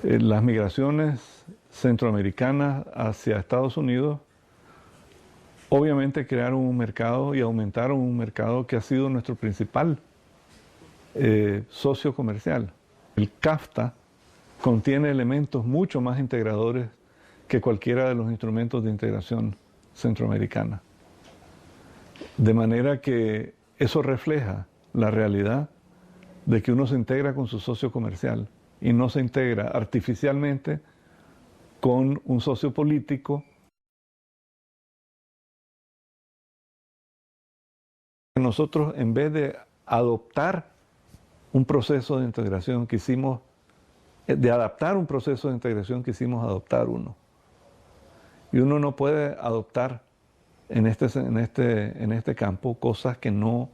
Las migraciones centroamericanas hacia Estados Unidos obviamente crearon un mercado y aumentaron un mercado que ha sido nuestro principal socio comercial. El CAFTA contiene elementos mucho más integradores que cualquiera de los instrumentos de integración centroamericana. De manera que eso refleja la realidad de que uno se integra con su socio comercial y no se integra artificialmente con un socio político. Nosotros, en vez de adoptar un proceso de integración, de adaptar un proceso de integración, quisimos adoptar uno. Y uno no puede adoptar en este campo cosas que no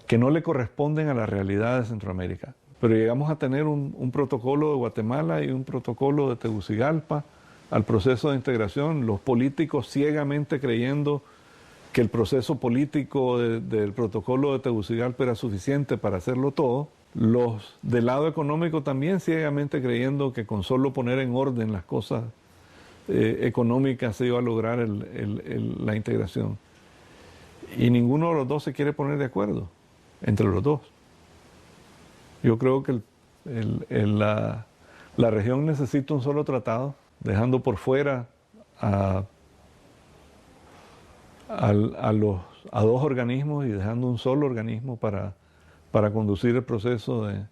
le corresponden a la realidad de Centroamérica. Pero llegamos a tener un protocolo de Guatemala y un protocolo de Tegucigalpa al proceso de integración, los políticos ciegamente creyendo que el proceso político del protocolo de Tegucigalpa era suficiente para hacerlo todo. Los del lado económico también ciegamente creyendo que con solo poner en orden las cosas económicas se iba a lograr la integración. Y ninguno de los dos se quiere poner de acuerdo entre los dos. Yo creo que la región necesita un solo tratado, dejando por fuera a dos organismos y dejando un solo organismo para conducir el proceso de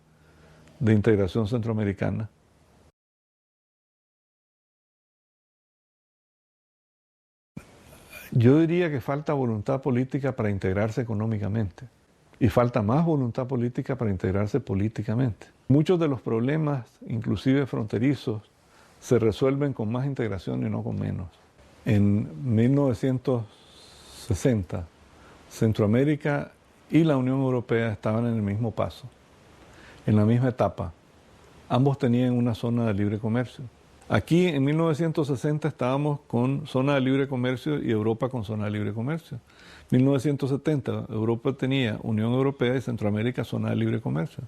integración centroamericana. Yo diría que falta voluntad política para integrarse económicamente y falta más voluntad política para integrarse políticamente. Muchos de los problemas, inclusive fronterizos, se resuelven con más integración y no con menos. En 1960, Centroamérica y la Unión Europea estaban en el mismo paso, en la misma etapa. Ambos tenían una zona de libre comercio. Aquí en 1960 estábamos con zona de libre comercio y Europa con zona de libre comercio. 1970 Europa tenía Unión Europea y Centroamérica zona de libre comercio.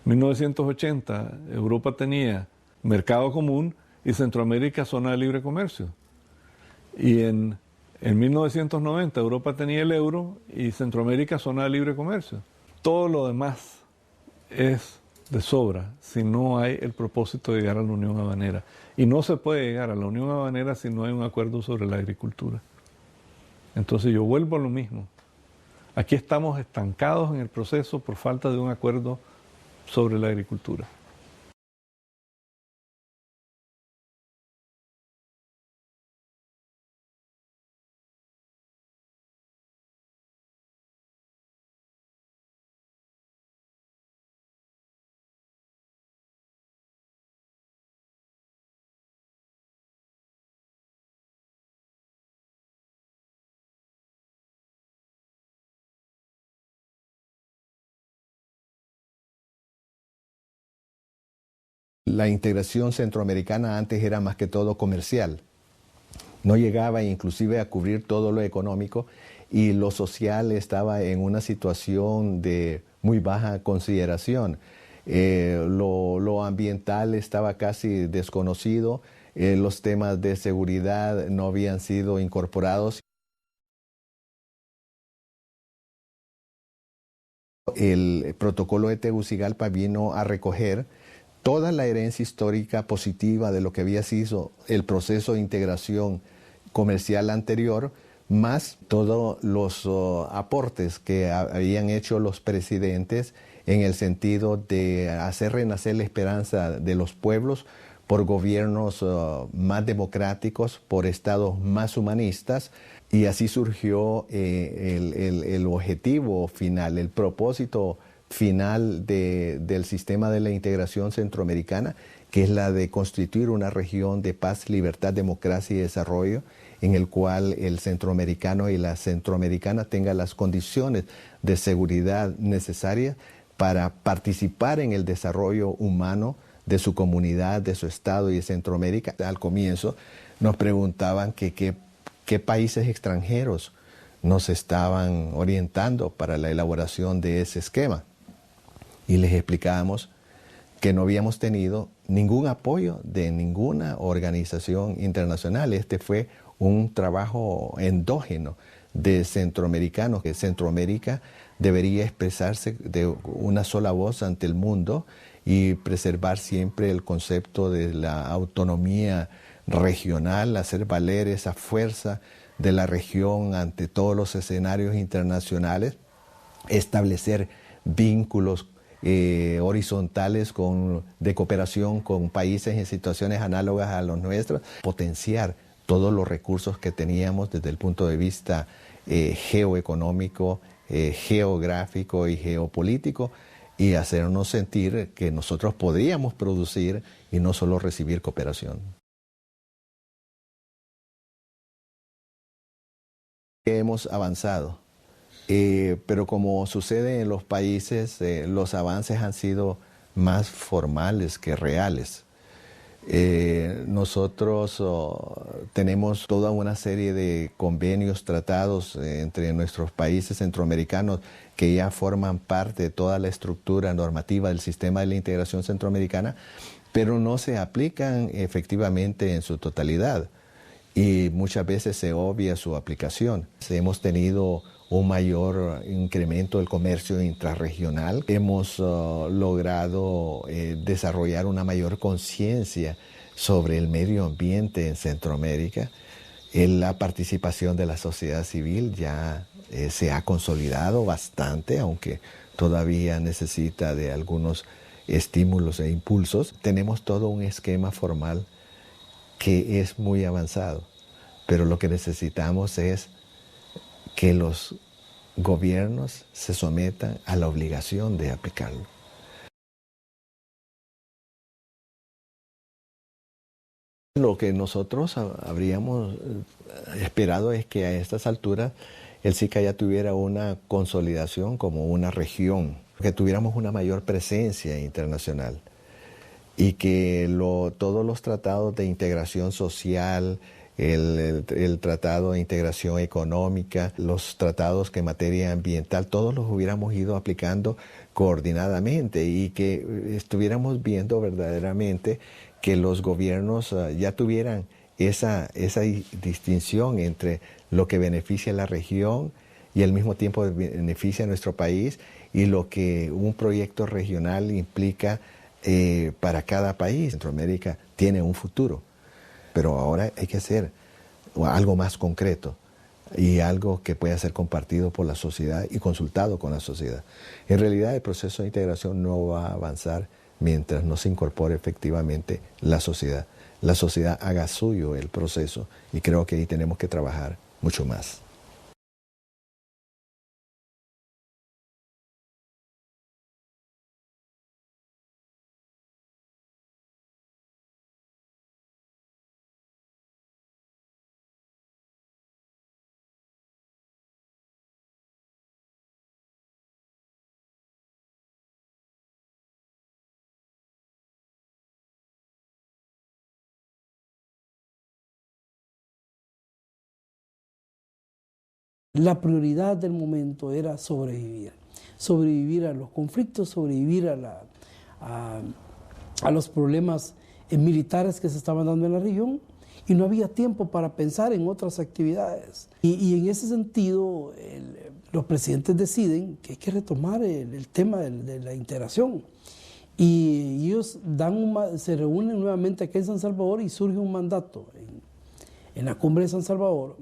1980 Europa tenía mercado común y Centroamérica zona de libre comercio. Y en 1990 Europa tenía el euro y Centroamérica zona de libre comercio. Todo lo demás es de sobra si no hay el propósito de llegar a la Unión Habanera. Y no se puede llegar a la Unión Habanera si no hay un acuerdo sobre la agricultura. Entonces yo vuelvo a lo mismo. Aquí estamos estancados en el proceso por falta de un acuerdo sobre la agricultura. La integración centroamericana antes era más que todo comercial. No llegaba inclusive a cubrir todo lo económico y lo social estaba en una situación de muy baja consideración. Lo ambiental estaba casi desconocido, los temas de seguridad no habían sido incorporados. El protocolo de Tegucigalpa vino a recoger toda la herencia histórica positiva de lo que había sido el proceso de integración comercial anterior, más todos los aportes que habían hecho los presidentes en el sentido de hacer renacer la esperanza de los pueblos por gobiernos más democráticos, por estados más humanistas, y así surgió el objetivo final, el propósito final del sistema de la integración centroamericana, que es la de constituir una región de paz, libertad, democracia y desarrollo, en el cual el centroamericano y la centroamericana tengan las condiciones de seguridad necesarias para participar en el desarrollo humano de su comunidad, de su estado y de Centroamérica. Al comienzo nos preguntaban qué países extranjeros nos estaban orientando para la elaboración de ese esquema. Y les explicábamos que no habíamos tenido ningún apoyo de ninguna organización internacional. Este fue un trabajo endógeno de centroamericanos, que Centroamérica debería expresarse de una sola voz ante el mundo y preservar siempre el concepto de la autonomía regional, hacer valer esa fuerza de la región ante todos los escenarios internacionales, establecer vínculos horizontales de cooperación con países en situaciones análogas a los nuestros, potenciar todos los recursos que teníamos desde el punto de vista geoeconómico, geográfico y geopolítico, y hacernos sentir que nosotros podríamos producir y no solo recibir cooperación. Hemos avanzado, pero como sucede en los países, los avances han sido más formales que reales. Nosotros tenemos toda una serie de convenios, tratados entre nuestros países centroamericanos que ya forman parte de toda la estructura normativa del sistema de la integración centroamericana, pero no se aplican efectivamente en su totalidad y muchas veces se obvia su aplicación. Hemos tenido un mayor incremento del comercio intrarregional. Hemos logrado desarrollar una mayor conciencia sobre el medio ambiente en Centroamérica. La participación de la sociedad civil ya se ha consolidado bastante, aunque todavía necesita de algunos estímulos e impulsos. Tenemos todo un esquema formal que es muy avanzado, pero lo que necesitamos es que los gobiernos se sometan a la obligación de aplicarlo. Lo que nosotros habríamos esperado es que a estas alturas el SICA ya tuviera una consolidación como una región, que tuviéramos una mayor presencia internacional y que todos los tratados de integración social, el tratado de integración económica, los tratados que en materia ambiental, todos los hubiéramos ido aplicando coordinadamente y que estuviéramos viendo verdaderamente que los gobiernos ya tuvieran esa distinción entre lo que beneficia a la región y al mismo tiempo beneficia a nuestro país y lo que un proyecto regional implica para cada país. Centroamérica tiene un futuro. Pero ahora hay que hacer algo más concreto y algo que pueda ser compartido por la sociedad y consultado con la sociedad. En realidad el proceso de integración no va a avanzar mientras no se incorpore efectivamente la sociedad. La sociedad haga suyo el proceso y creo que ahí tenemos que trabajar mucho más. La prioridad del momento era sobrevivir a los conflictos, sobrevivir a los problemas militares que se estaban dando en la región y no había tiempo para pensar en otras actividades. Y en ese sentido, los presidentes deciden que hay que retomar el tema de la integración. Y ellos se reúnen nuevamente aquí en San Salvador y surge un mandato en la cumbre de San Salvador,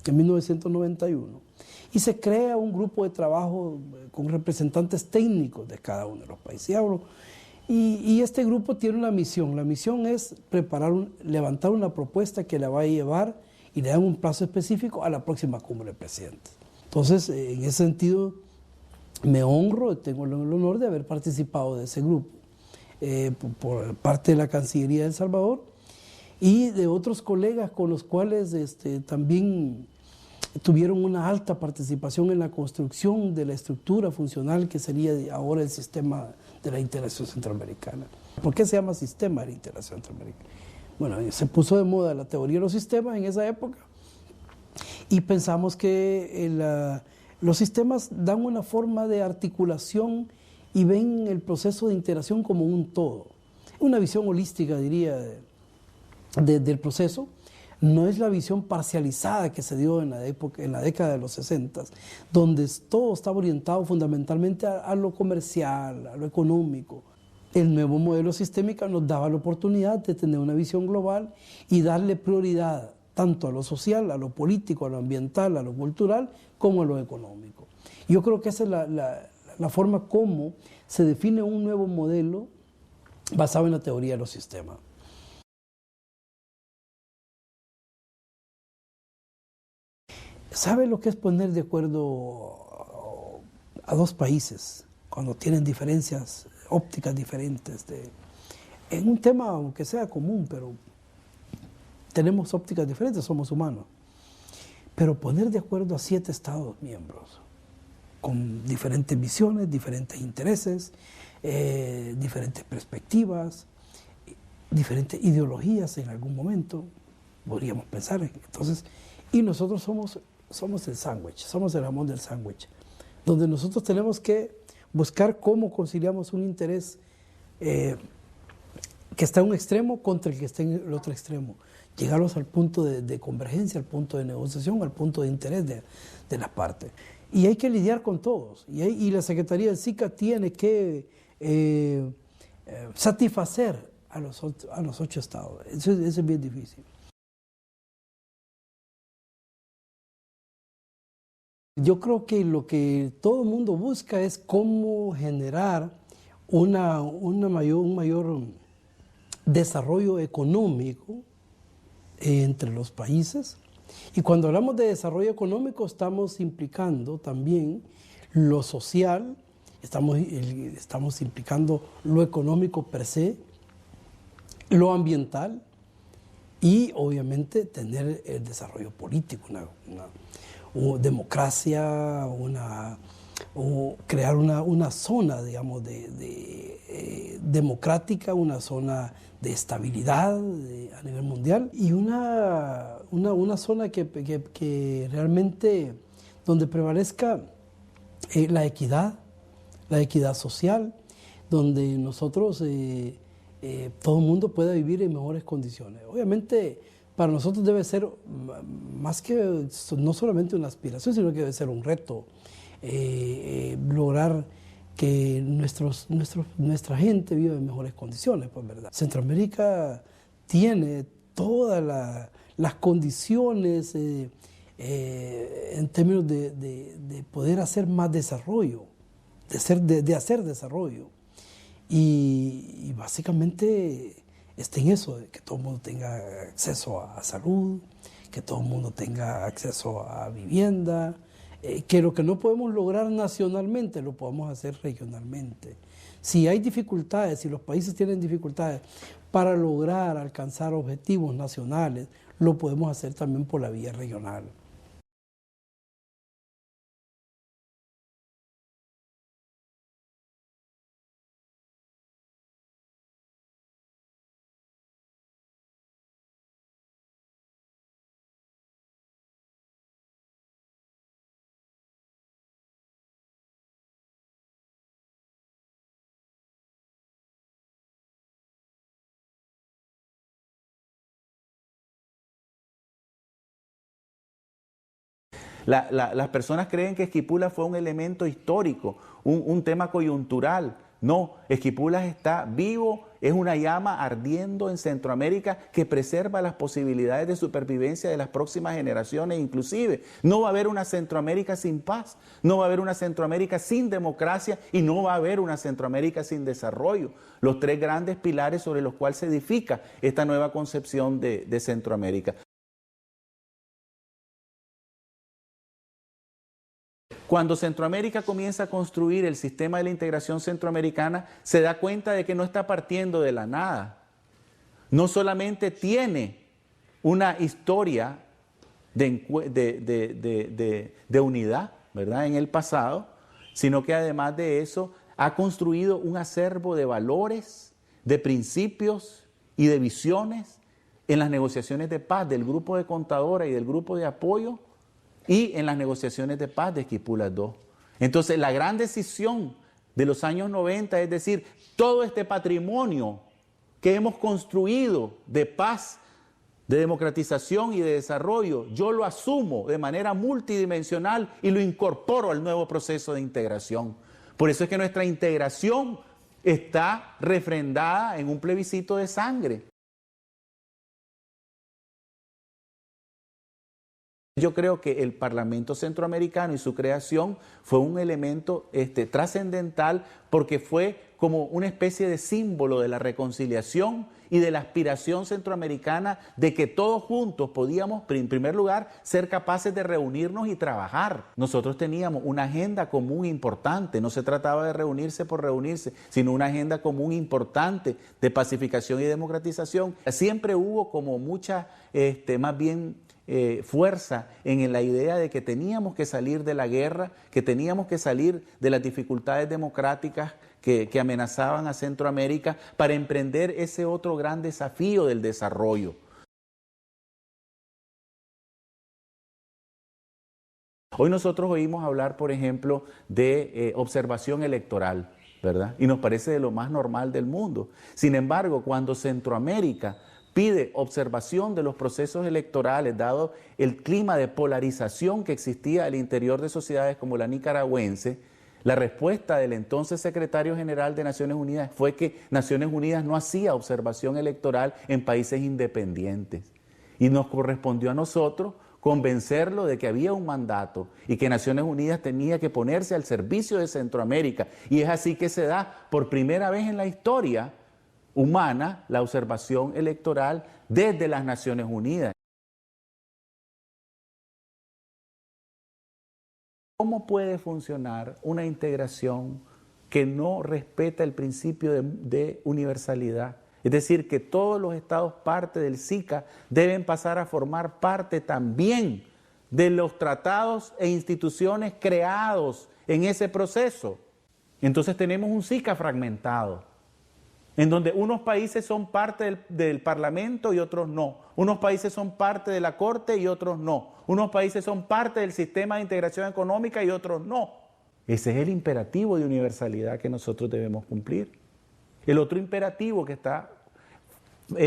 en 1991, y se crea un grupo de trabajo con representantes técnicos de cada uno de los países. Y este grupo tiene una misión. La misión es levantar una propuesta que la va a llevar y le dan un plazo específico a la próxima cumbre de presidentes. Entonces, en ese sentido, me honro, tengo el honor de haber participado de ese grupo por parte de la Cancillería de El Salvador y de otros colegas con los cuales también tuvieron una alta participación en la construcción de la estructura funcional que sería ahora el sistema de la integración centroamericana. ¿Por qué se llama sistema de la integración centroamericana? Bueno, se puso de moda la teoría de los sistemas en esa época y pensamos que los sistemas dan una forma de articulación y ven el proceso de integración como un todo. Una visión holística, diría, del proceso. No es la visión parcializada que se dio en la década de los 60, donde todo estaba orientado fundamentalmente a lo comercial, a lo económico. El nuevo modelo sistémico nos daba la oportunidad de tener una visión global y darle prioridad tanto a lo social, a lo político, a lo ambiental, a lo cultural, como a lo económico. Yo creo que esa es la forma como se define un nuevo modelo basado en la teoría de los sistemas. ¿Sabe lo que es poner de acuerdo a dos países cuando tienen diferencias ópticas diferentes? En un tema, aunque sea común, pero tenemos ópticas diferentes, somos humanos. Pero poner de acuerdo a 7 Estados miembros, con diferentes visiones, diferentes intereses, diferentes perspectivas, diferentes ideologías en algún momento, podríamos pensar. Entonces, y nosotros somos el sándwich, somos el jamón del sándwich, donde nosotros tenemos que buscar cómo conciliamos un interés que está en un extremo contra el que está en el otro extremo. Llegarlos al punto de convergencia, al punto de negociación, al punto de interés de las partes. Y hay que lidiar con todos. Y la Secretaría del SICA tiene que satisfacer a los 8 estados. Eso es bien difícil. Yo creo que lo que todo el mundo busca es cómo generar un mayor desarrollo económico entre los países. Y cuando hablamos de desarrollo económico estamos implicando también lo social, estamos implicando lo económico per se, lo ambiental y obviamente tener el desarrollo político, una democracia, crear una zona, digamos, democrática, una zona de estabilidad a nivel mundial y una zona que realmente donde prevalezca la equidad social, donde nosotros, todo el mundo pueda vivir en mejores condiciones. Obviamente, para nosotros debe ser más que no solamente una aspiración, sino que debe ser un reto lograr que nuestra gente viva en mejores condiciones, pues, ¿verdad? Centroamérica tiene todas las condiciones en términos de poder hacer más desarrollo, de hacer desarrollo. Y básicamente está en eso, de que todo el mundo tenga acceso a salud, que todo el mundo tenga acceso a vivienda, que lo que no podemos lograr nacionalmente lo podemos hacer regionalmente. Si hay dificultades, si los países tienen dificultades para lograr alcanzar objetivos nacionales, lo podemos hacer también por la vía regional. Las personas creen que Esquipulas fue un elemento histórico, un tema coyuntural. No, Esquipulas está vivo, es una llama ardiendo en Centroamérica que preserva las posibilidades de supervivencia de las próximas generaciones. Inclusive, no va a haber una Centroamérica sin paz, no va a haber una Centroamérica sin democracia y no va a haber una Centroamérica sin desarrollo. Los 3 grandes pilares sobre los cuales se edifica esta nueva concepción de Centroamérica. Cuando Centroamérica comienza a construir el sistema de la integración centroamericana, se da cuenta de que no está partiendo de la nada. No solamente tiene una historia de unidad, ¿verdad?, en el pasado, sino que además de eso ha construido un acervo de valores, de principios y de visiones en las negociaciones de paz del grupo de Contadora y del grupo de apoyo, y en las negociaciones de paz de Esquipulas II. Entonces, la gran decisión de los años 90, es decir, todo este patrimonio que hemos construido de paz, de democratización y de desarrollo, yo lo asumo de manera multidimensional y lo incorporo al nuevo proceso de integración. Por eso es que nuestra integración está refrendada en un plebiscito de sangre. Yo creo que el Parlamento Centroamericano y su creación fue un elemento trascendental porque fue como una especie de símbolo de la reconciliación y de la aspiración centroamericana de que todos juntos podíamos, en primer lugar, ser capaces de reunirnos y trabajar. Nosotros teníamos una agenda común importante, no se trataba de reunirse por reunirse, sino una agenda común importante de pacificación y democratización. Siempre hubo como mucha, más bien, fuerza en la idea de que teníamos que salir de la guerra, que teníamos que salir de las dificultades democráticas que amenazaban a Centroamérica para emprender ese otro gran desafío del desarrollo. Hoy nosotros oímos hablar, por ejemplo, de observación electoral, ¿verdad? Y nos parece de lo más normal del mundo. Sin embargo, cuando Centroamérica pide observación de los procesos electorales, dado el clima de polarización que existía al interior de sociedades como la nicaragüense, la respuesta del entonces secretario general de Naciones Unidas fue que Naciones Unidas no hacía observación electoral en países independientes. Y nos correspondió a nosotros convencerlo de que había un mandato y que Naciones Unidas tenía que ponerse al servicio de Centroamérica. Y es así que se da por primera vez en la historia humana la observación electoral desde las Naciones Unidas. ¿Cómo puede funcionar una integración que no respeta el principio de universalidad? Es decir, que todos los estados parte del SICA deben pasar a formar parte también de los tratados e instituciones creados en ese proceso. Entonces tenemos un SICA fragmentado, en donde unos países son parte del Parlamento y otros no. Unos países son parte de la Corte y otros no. Unos países son parte del sistema de integración económica y otros no. Ese es el imperativo de universalidad que nosotros debemos cumplir. El otro imperativo que está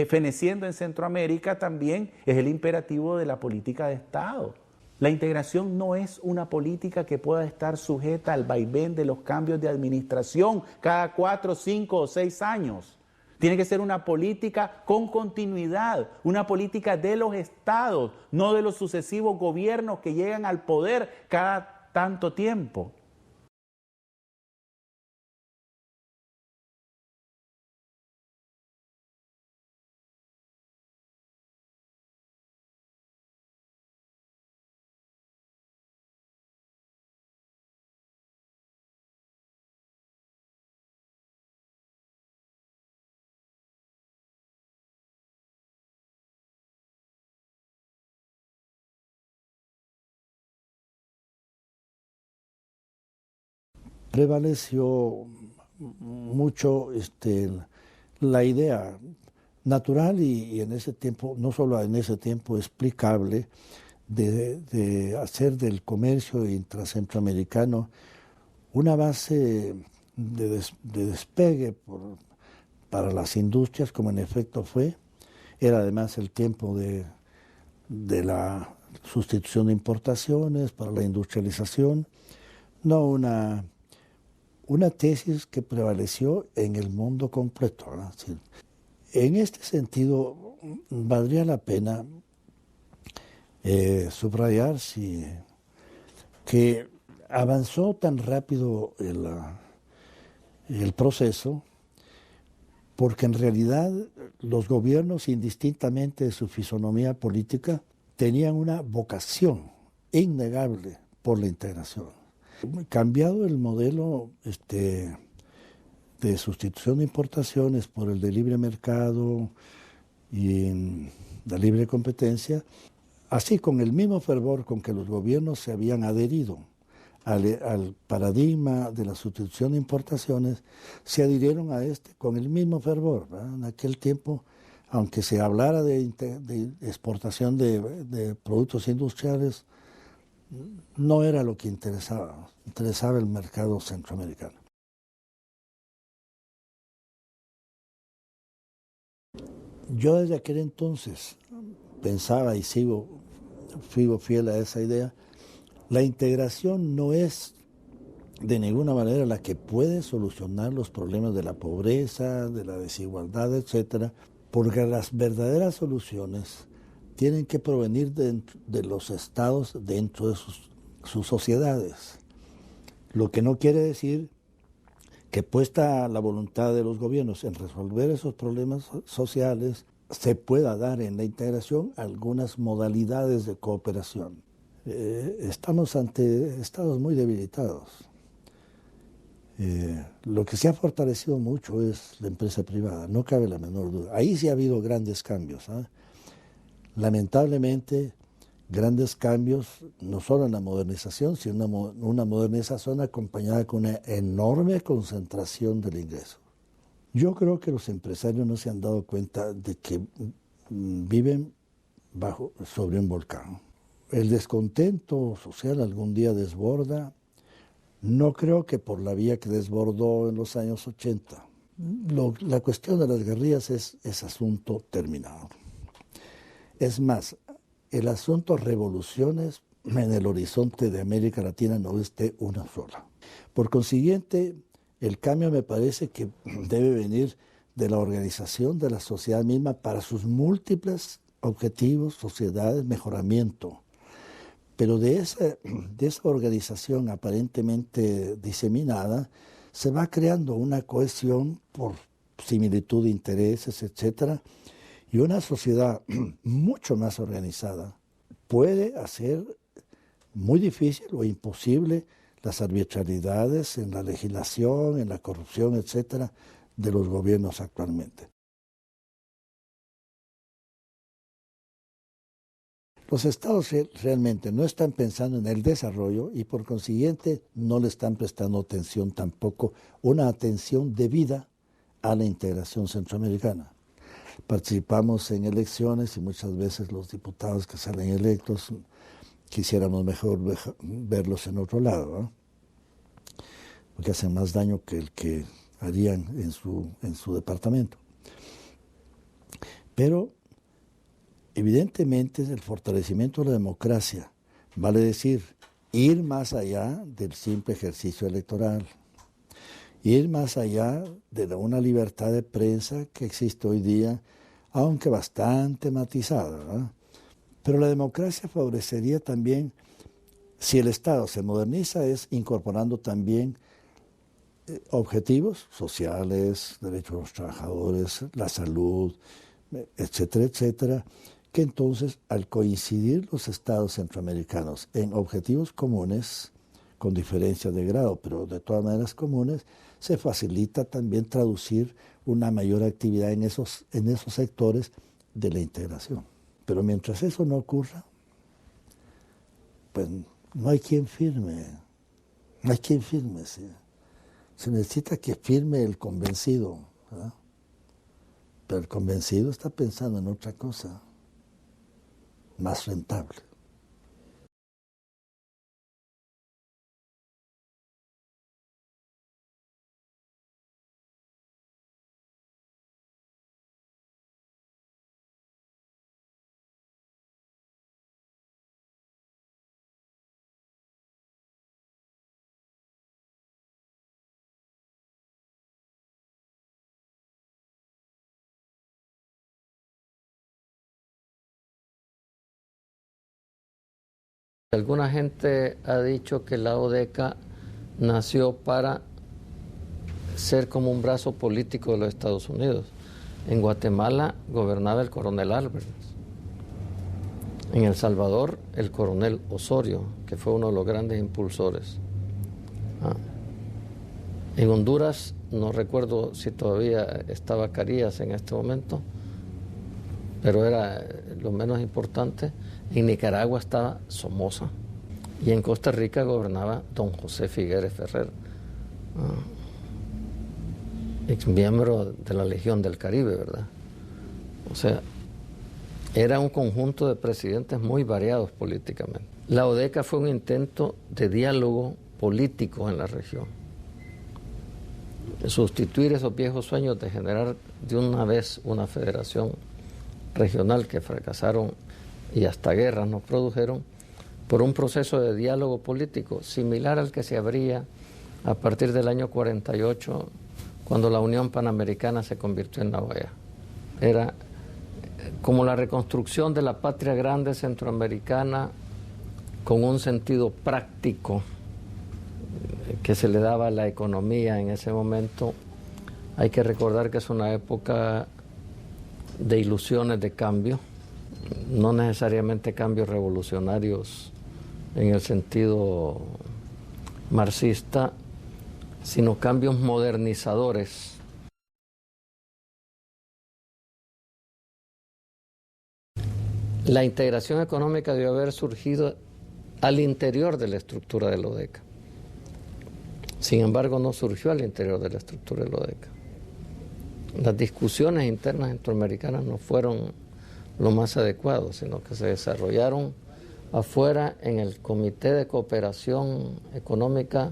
feneciendo en Centroamérica también es el imperativo de la política de Estado. La integración no es una política que pueda estar sujeta al vaivén de los cambios de administración cada 4, 5 o 6 años. Tiene que ser una política con continuidad, una política de los estados, no de los sucesivos gobiernos que llegan al poder cada tanto tiempo. Prevaleció mucho la idea natural y en ese tiempo, no solo en ese tiempo, explicable, de hacer del comercio intracentroamericano una base de despegue para las industrias, como en efecto fue. Era además el tiempo de la sustitución de importaciones para la industrialización, no una tesis que prevaleció en el mundo completo, ¿no? Sí. En este sentido, valdría la pena subrayar que avanzó tan rápido el proceso porque en realidad los gobiernos, indistintamente de su fisonomía política, tenían una vocación innegable por la integración. Cambiado el modelo de sustitución de importaciones por el de libre mercado y la libre competencia, así con el mismo fervor con que los gobiernos se habían adherido al paradigma de la sustitución de importaciones, se adhirieron a con el mismo fervor, ¿verdad? En aquel tiempo, aunque se hablara de exportación de productos industriales, no era lo que interesaba el mercado centroamericano. Yo desde aquel entonces pensaba y sigo fiel a esa idea, la integración no es de ninguna manera la que puede solucionar los problemas de la pobreza, de la desigualdad, etcétera, porque las verdaderas soluciones tienen que provenir de los estados dentro de sus sociedades. Lo que no quiere decir que puesta la voluntad de los gobiernos en resolver esos problemas sociales, se pueda dar en la integración algunas modalidades de cooperación. Estamos ante estados muy debilitados. Lo que se ha fortalecido mucho es la empresa privada, no cabe la menor duda. Ahí sí ha habido grandes cambios, ¿eh? Lamentablemente, grandes cambios, no solo en la modernización, sino una modernización acompañada con una enorme concentración del ingreso. Yo creo que los empresarios no se han dado cuenta de que viven sobre un volcán. El descontento social algún día desborda. No creo que por la vía que desbordó en los años 80. La cuestión de las guerrillas es asunto terminado. Es más, el asunto revoluciones en el horizonte de América Latina no es de una sola. Por consiguiente, el cambio me parece que debe venir de la organización de la sociedad misma para sus múltiples objetivos, sociedades, mejoramiento. Pero de esa organización aparentemente diseminada se va creando una cohesión por similitud de intereses, etcétera, y una sociedad mucho más organizada puede hacer muy difícil o imposible las arbitrariedades en la legislación, en la corrupción, etcétera, de los gobiernos actualmente. Los estados realmente no están pensando en el desarrollo y por consiguiente no le están prestando atención tampoco, una atención debida a la integración centroamericana. Participamos en elecciones y muchas veces los diputados que salen electos quisiéramos mejor verlos en otro lado, ¿no? Porque hacen más daño que el que harían en su departamento. Pero evidentemente el fortalecimiento de la democracia vale decir ir más allá del simple ejercicio electoral, ir más allá de una libertad de prensa que existe hoy día, aunque bastante matizada, ¿no? Pero la democracia favorecería también, si el Estado se moderniza, es incorporando también objetivos sociales, derechos de los trabajadores, la salud, etcétera, etcétera, que entonces al coincidir los estados centroamericanos en objetivos comunes, con diferencia de grado, pero de todas maneras comunes, se facilita también traducir una mayor actividad en esos sectores de la integración. Pero mientras eso no ocurra, pues no hay quien firme, no hay quien firme, ¿sí? Se necesita que firme el convencido, ¿verdad? Pero el convencido está pensando en otra cosa, más rentable. Alguna gente ha dicho que la ODECA nació para ser como un brazo político de los Estados Unidos. En Guatemala gobernaba el coronel Álvarez. En El Salvador, el coronel Osorio, que fue uno de los grandes impulsores. En Honduras, no recuerdo si todavía estaba Carías en este momento, pero era lo menos importante. En Nicaragua estaba Somoza y en Costa Rica gobernaba don José Figueres Ferrer, ex miembro de la Legión del Caribe, ¿verdad? O sea, era un conjunto de presidentes muy variados políticamente. La ODECA fue un intento de diálogo político en la región. Sustituir esos viejos sueños de generar de una vez una federación regional que fracasaron y hasta guerras nos produjeron, por un proceso de diálogo político similar al que se abría a partir del año 48, cuando la Unión Panamericana se convirtió en la OEA. Era como la reconstrucción de la patria grande centroamericana con un sentido práctico que se le daba a la economía en ese momento. Hay que recordar que es una época de ilusiones de cambio, no necesariamente cambios revolucionarios en el sentido marxista, sino cambios modernizadores. La integración económica debió haber surgido al interior de la estructura de la ODECA. Sin embargo, no surgió al interior de la estructura de la ODECA. Las discusiones internas centroamericanas no fueron lo más adecuado, sino que se desarrollaron afuera en el Comité de Cooperación Económica,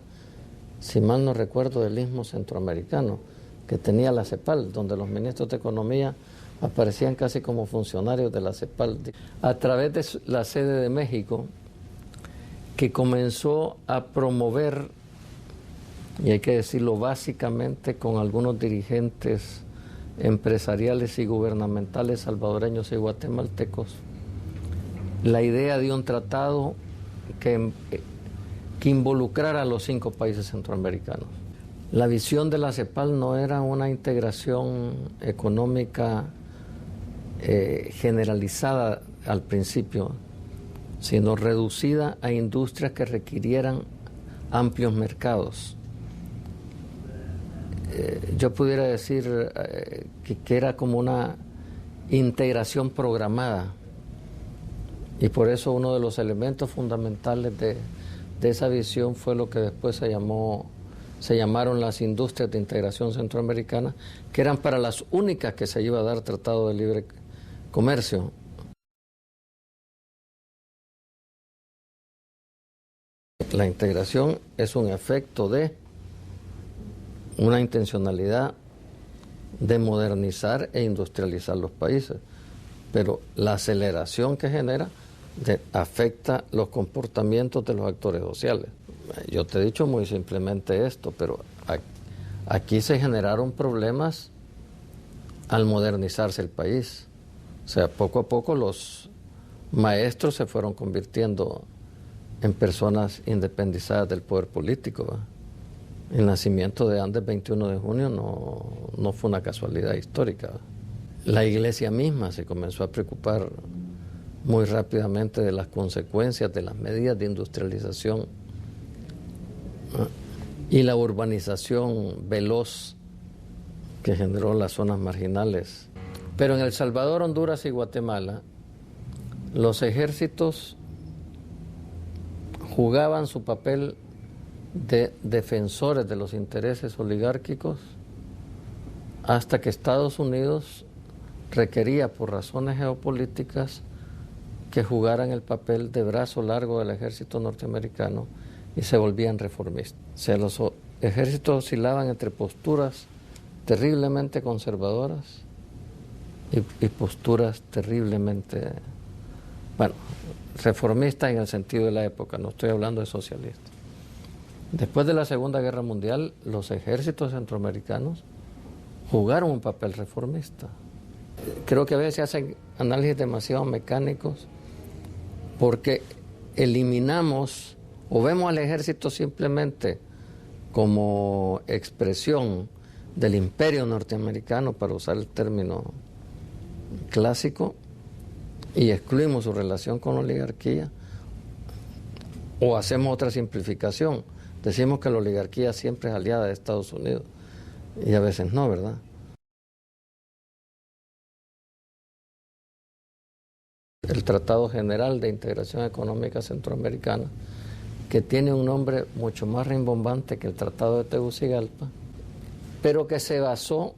si mal no recuerdo, del Istmo Centroamericano, que tenía la CEPAL, donde los ministros de Economía aparecían casi como funcionarios de la CEPAL, a través de la sede de México, que comenzó a promover, y hay que decirlo básicamente con algunos dirigentes empresariales y gubernamentales salvadoreños y guatemaltecos, la idea de un tratado que involucrara a los 5 países centroamericanos. La visión de la CEPAL no era una integración económica generalizada al principio, sino reducida a industrias que requirieran amplios mercados. Yo pudiera decir que era como una integración programada, y por eso uno de los elementos fundamentales de esa visión fue lo que después se llamaron las industrias de integración centroamericana, que eran para las únicas que se iba a dar tratado de libre comercio. La integración es un efecto de una intencionalidad de modernizar e industrializar los países, pero la aceleración que genera afecta los comportamientos de los actores sociales. Yo te he dicho muy simplemente esto, pero aquí se generaron problemas al modernizarse el país. O sea, poco a poco los maestros se fueron convirtiendo en personas independizadas del poder político, ¿verdad? El nacimiento de Andes 21 de junio no fue una casualidad histórica, ¿verdad? La iglesia misma se comenzó a preocupar muy rápidamente de las consecuencias de las medidas de industrialización, ¿verdad? Y la urbanización veloz que generó las zonas marginales. Pero en El Salvador, Honduras y Guatemala, los ejércitos jugaban su papel de defensores de los intereses oligárquicos hasta que Estados Unidos requería, por razones geopolíticas, que jugaran el papel de brazo largo del ejército norteamericano y se volvían reformistas. O sea, los ejércitos oscilaban entre posturas terriblemente conservadoras y posturas terriblemente, reformistas en el sentido de la época, no estoy hablando de socialistas. Después de la Segunda Guerra Mundial, los ejércitos centroamericanos jugaron un papel reformista. Creo que a veces se hacen análisis demasiado mecánicos porque eliminamos o vemos al ejército simplemente como expresión del imperio norteamericano, para usar el término clásico, y excluimos su relación con la oligarquía, o hacemos otra simplificación. Decimos que la oligarquía siempre es aliada de Estados Unidos, y a veces no, ¿verdad? El Tratado General de Integración Económica Centroamericana, que tiene un nombre mucho más rimbombante que el Tratado de Tegucigalpa, pero que se basó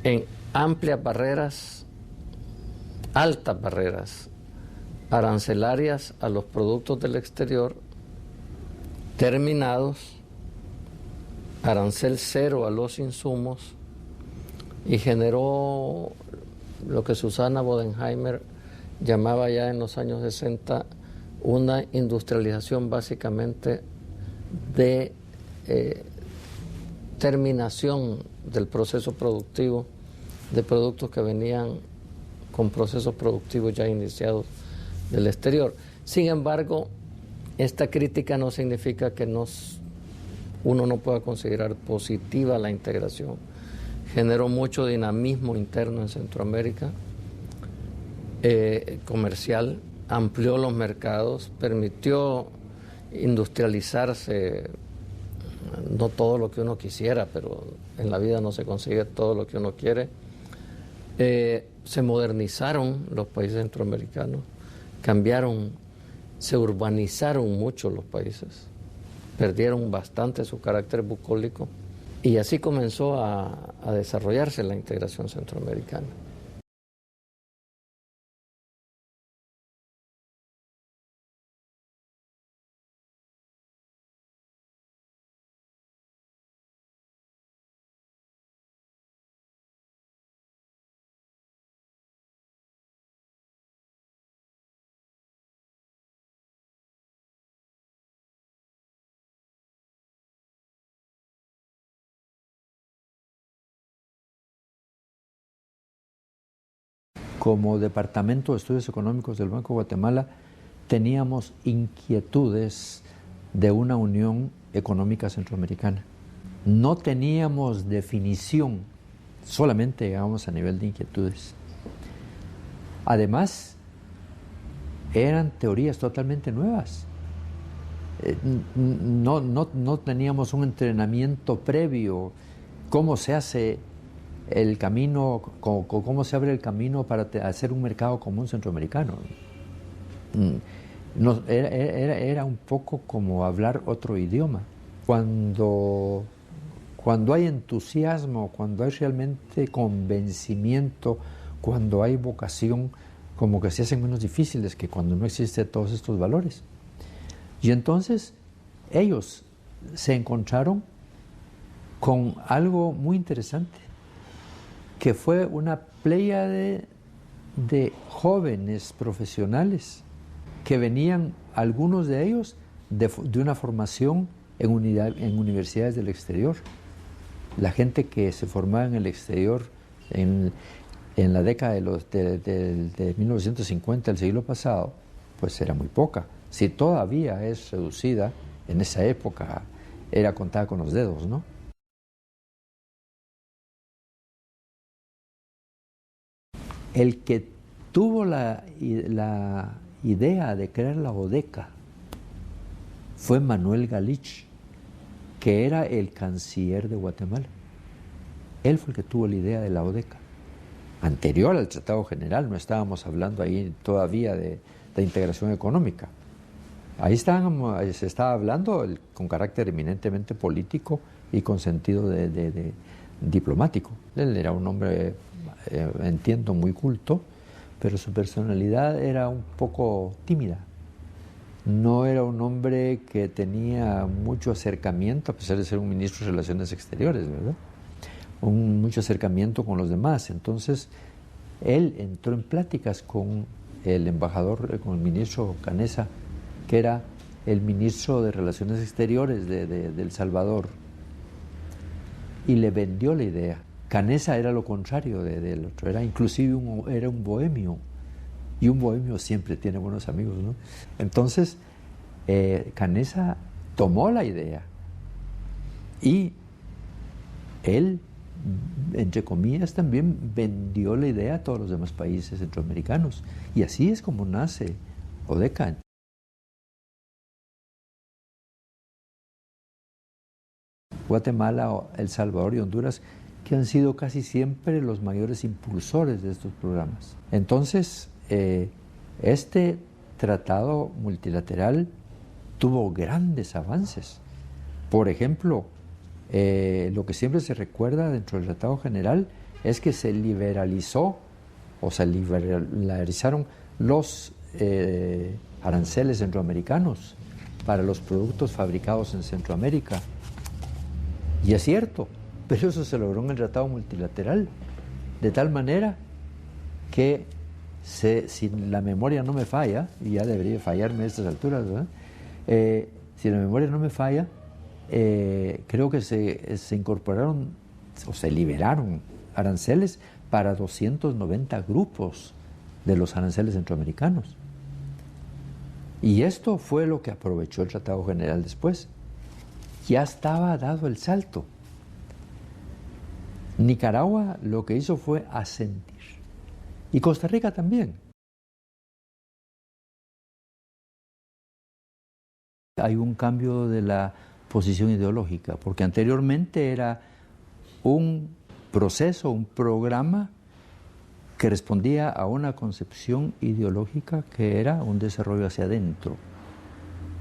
en amplias barreras, altas barreras arancelarias a los productos del exterior, terminados, arancel cero a los insumos, y generó lo que Susana Bodenheimer llamaba ya en los años 60 una industrialización básicamente de terminación del proceso productivo, de productos que venían con procesos productivos ya iniciados del exterior. Sin embargo, esta crítica no significa que uno no pueda considerar positiva la integración. Generó mucho dinamismo interno en Centroamérica, comercial, amplió los mercados, permitió industrializarse, no todo lo que uno quisiera, pero en la vida no se consigue todo lo que uno quiere. Se modernizaron los países centroamericanos, cambiaron, se urbanizaron mucho los países, perdieron bastante su carácter bucólico y así comenzó a desarrollarse la integración centroamericana. Como Departamento de Estudios Económicos del Banco de Guatemala, teníamos inquietudes de una unión económica centroamericana. No teníamos definición, solamente llegamos a nivel de inquietudes. Además, eran teorías totalmente nuevas. No teníamos un entrenamiento previo, cómo se hace el camino, cómo se abre el camino para hacer un mercado común centroamericano. Era un poco como hablar otro idioma. Cuando hay entusiasmo, cuando hay realmente convencimiento, cuando hay vocación, como que se hacen menos difíciles que cuando no existen todos estos valores. Y entonces ellos se encontraron con algo muy interesante, que fue una pléyade de jóvenes profesionales que venían, algunos de ellos, de una formación en universidades del exterior. La gente que se formaba en el exterior en la década de 1950 del siglo pasado, pues era muy poca. Si todavía es reducida, en esa época era contada con los dedos, ¿no? El que tuvo la idea de crear la ODECA fue Manuel Galich, que era el canciller de Guatemala. Él fue el que tuvo la idea de la ODECA. Anterior al Tratado General, no estábamos hablando ahí todavía de integración económica. Ahí se estaba hablando con carácter eminentemente político y con sentido de diplomático. Él era un hombre, entiendo, muy culto, pero su personalidad era un poco tímida. No era un hombre que tenía mucho acercamiento, a pesar de ser un ministro de Relaciones Exteriores, ¿verdad? Mucho acercamiento con los demás. Entonces, él entró en pláticas con el embajador, con el ministro Canessa, que era el ministro de Relaciones Exteriores de El Salvador, y le vendió la idea. Canessa era lo contrario del otro, era inclusive era un bohemio, y un bohemio siempre tiene buenos amigos, ¿no? Entonces, Canessa tomó la idea y él, entre comillas, también vendió la idea a todos los demás países centroamericanos, y así es como nace ODECA. Guatemala, El Salvador y Honduras, que han sido casi siempre los mayores impulsores de estos programas. Entonces, este tratado multilateral tuvo grandes avances. Por ejemplo, lo que siempre se recuerda dentro del Tratado General es que se liberalizó o se liberalizaron los aranceles centroamericanos para los productos fabricados en Centroamérica. Y es cierto, pero eso se logró en el Tratado Multilateral, de tal manera que si la memoria no me falla, y ya debería fallarme a estas alturas, ¿verdad? Si la memoria no me falla, creo que se incorporaron o se liberaron aranceles para 290 grupos de los aranceles centroamericanos. Y esto fue lo que aprovechó el Tratado General después. Ya estaba dado el salto. Nicaragua lo que hizo fue asentir. Y Costa Rica también. Hay un cambio de la posición ideológica, porque anteriormente era un proceso, un programa que respondía a una concepción ideológica que era un desarrollo hacia adentro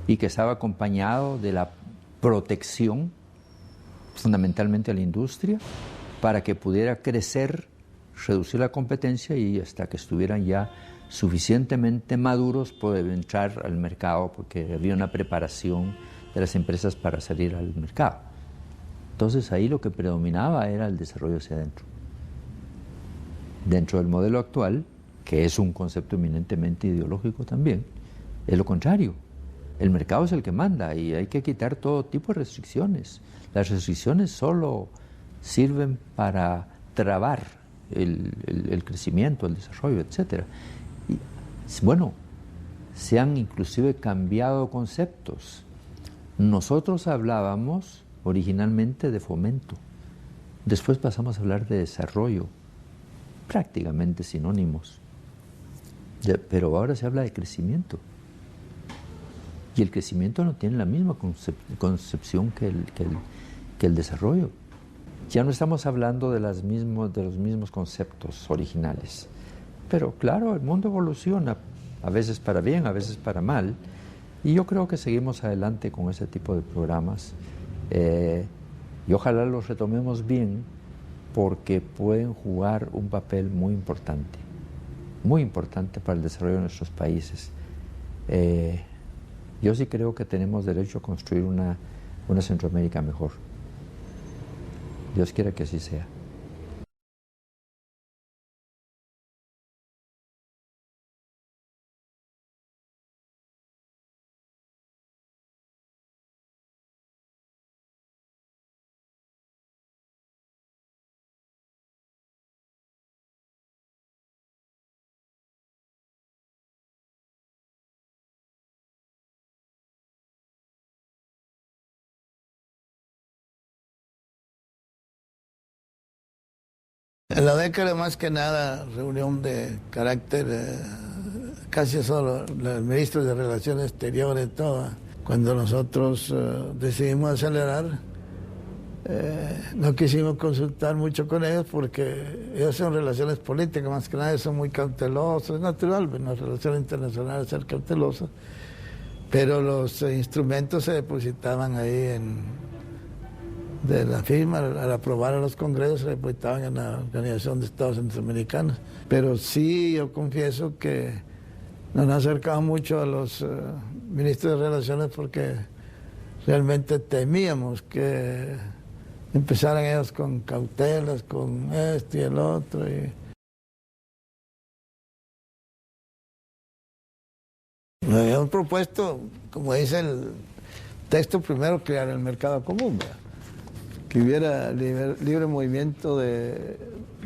y que estaba acompañado de la protección fundamentalmente a la industria para que pudiera crecer, reducir la competencia y hasta que estuvieran ya suficientemente maduros poder entrar al mercado, porque había una preparación de las empresas para salir al mercado. Entonces ahí lo que predominaba era el desarrollo hacia adentro. Dentro del modelo actual, que es un concepto eminentemente ideológico también, es lo contrario. El mercado es el que manda y hay que quitar todo tipo de restricciones. Las restricciones solo sirven para trabar el crecimiento, el desarrollo, etc. Y, bueno, se han inclusive cambiado conceptos. Nosotros hablábamos originalmente de fomento, después pasamos a hablar de desarrollo, prácticamente sinónimos, pero ahora se habla de crecimiento. Y el crecimiento no tiene la misma concepción que el desarrollo. Ya no estamos hablando de los mismos conceptos originales. Pero claro, el mundo evoluciona, a veces para bien, a veces para mal. Y yo creo que seguimos adelante con ese tipo de programas. Y ojalá los retomemos bien, porque pueden jugar un papel muy importante para el desarrollo de nuestros países. Yo sí creo que tenemos derecho a construir una Centroamérica mejor. Dios quiera que así sea. En la década más que nada, reunión de carácter casi solo, los ministros de Relaciones Exteriores, todo. Cuando nosotros decidimos acelerar, no quisimos consultar mucho con ellos porque ellos son relaciones políticas, más que nada son muy cautelosos, es natural, en las relaciones internacionales ser cautelosos, pero los instrumentos se depositaban ahí de la firma, al aprobar a los congresos, se depositaban en la Organización de Estados Centroamericanos. Pero sí, yo confieso que nos acercamos mucho a los ministros de Relaciones porque realmente temíamos que empezaran ellos con cautelas, con esto y el otro. Nos habíamos propuesto, como dice el texto, primero crear el mercado común, ¿verdad? Que hubiera libre movimiento de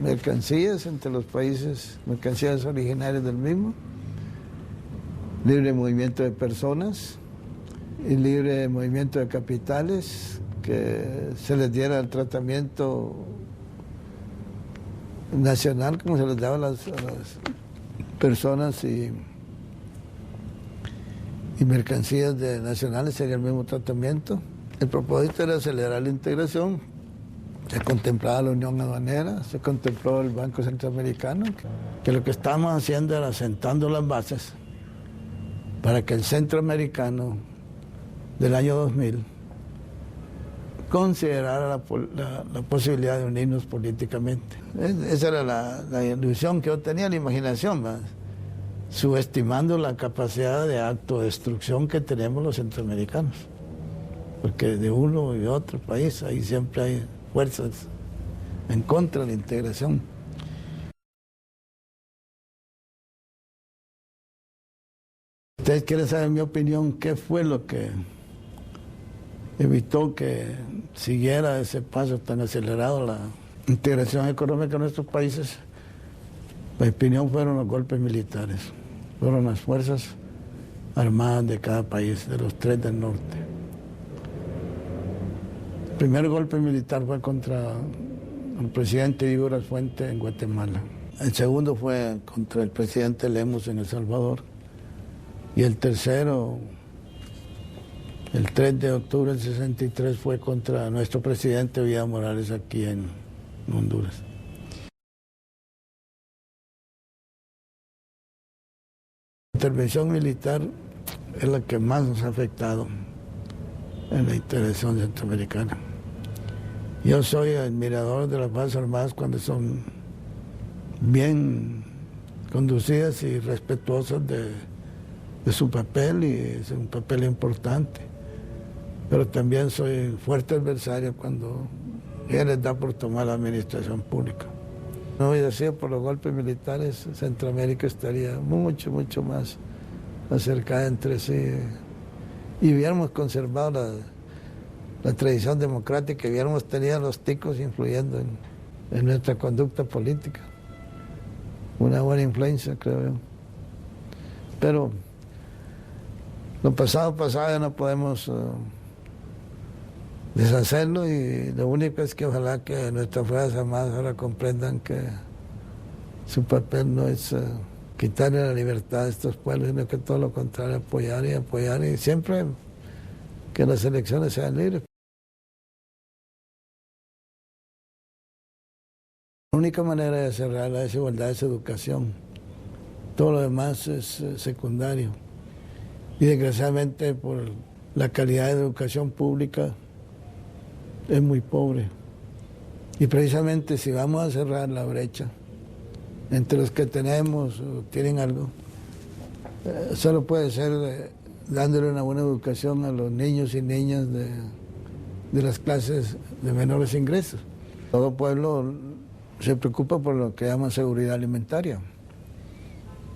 mercancías entre los países, mercancías originarias del mismo, libre movimiento de personas y libre movimiento de capitales, que se les diera el tratamiento nacional como se les daba a las personas y mercancías nacionales, sería el mismo tratamiento. El propósito era acelerar la integración. Se contemplaba la Unión Aduanera, se contempló el Banco Centroamericano, que lo que estábamos haciendo era sentando las bases para que el centroamericano del año 2000 considerara la posibilidad de unirnos políticamente. Esa era la ilusión que yo tenía, la imaginación, ¿verdad? Subestimando la capacidad de autodestrucción que tenemos los centroamericanos. Porque de uno y otro país ahí siempre hay fuerzas en contra de la integración. Ustedes quieren saber mi opinión, qué fue lo que evitó que siguiera ese paso tan acelerado la integración económica de nuestros países. Mi opinión fueron los golpes militares, fueron las fuerzas armadas de cada país, de los 3 del norte. El primer golpe militar fue contra el presidente Diego Fuente en Guatemala. El segundo fue contra el presidente Lemos en El Salvador. Y el tercero, el 3 de octubre del 63, fue contra nuestro presidente Evo Morales aquí en Honduras. La intervención militar es la que más nos ha afectado en la integración centroamericana. Yo soy admirador de las Fuerzas Armadas cuando son bien conducidas y respetuosas de su papel, y es un papel importante. Pero también soy fuerte adversario cuando ya les da por tomar la administración pública. No hubiera sido por los golpes militares, Centroamérica estaría mucho, mucho más acercada entre sí. Y hubiéramos conservado la tradición democrática, y hubiéramos tenido a los ticos influyendo en nuestra conducta política. Una buena influencia, creo yo. Pero lo pasado, ya no podemos deshacerlo, y lo único es que ojalá que nuestras Fuerzas Armadas ahora comprendan que su papel no es quitarle la libertad a estos pueblos, sino que todo lo contrario, apoyar y siempre que las elecciones sean libres. La única manera de cerrar la desigualdad es educación. Todo lo demás es secundario. Y desgraciadamente por la calidad de educación pública es muy pobre. Y precisamente si vamos a cerrar la brecha entre los que tenemos o tienen algo, solo puede ser dándole una buena educación a los niños y niñas de las clases de menores ingresos. Todo pueblo se preocupa por lo que llaman seguridad alimentaria.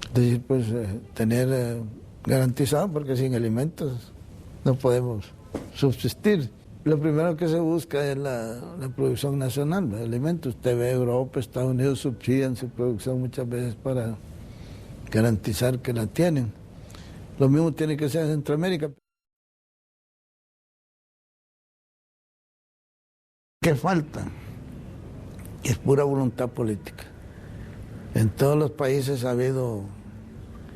Es decir, pues tener garantizado, porque sin alimentos no podemos subsistir. Lo primero que se busca es la producción nacional de alimentos. Usted ve Europa, Estados Unidos subsidian su producción muchas veces para garantizar que la tienen. Lo mismo tiene que ser en Centroamérica. ¿Qué falta? Es pura voluntad política. En todos los países ha habido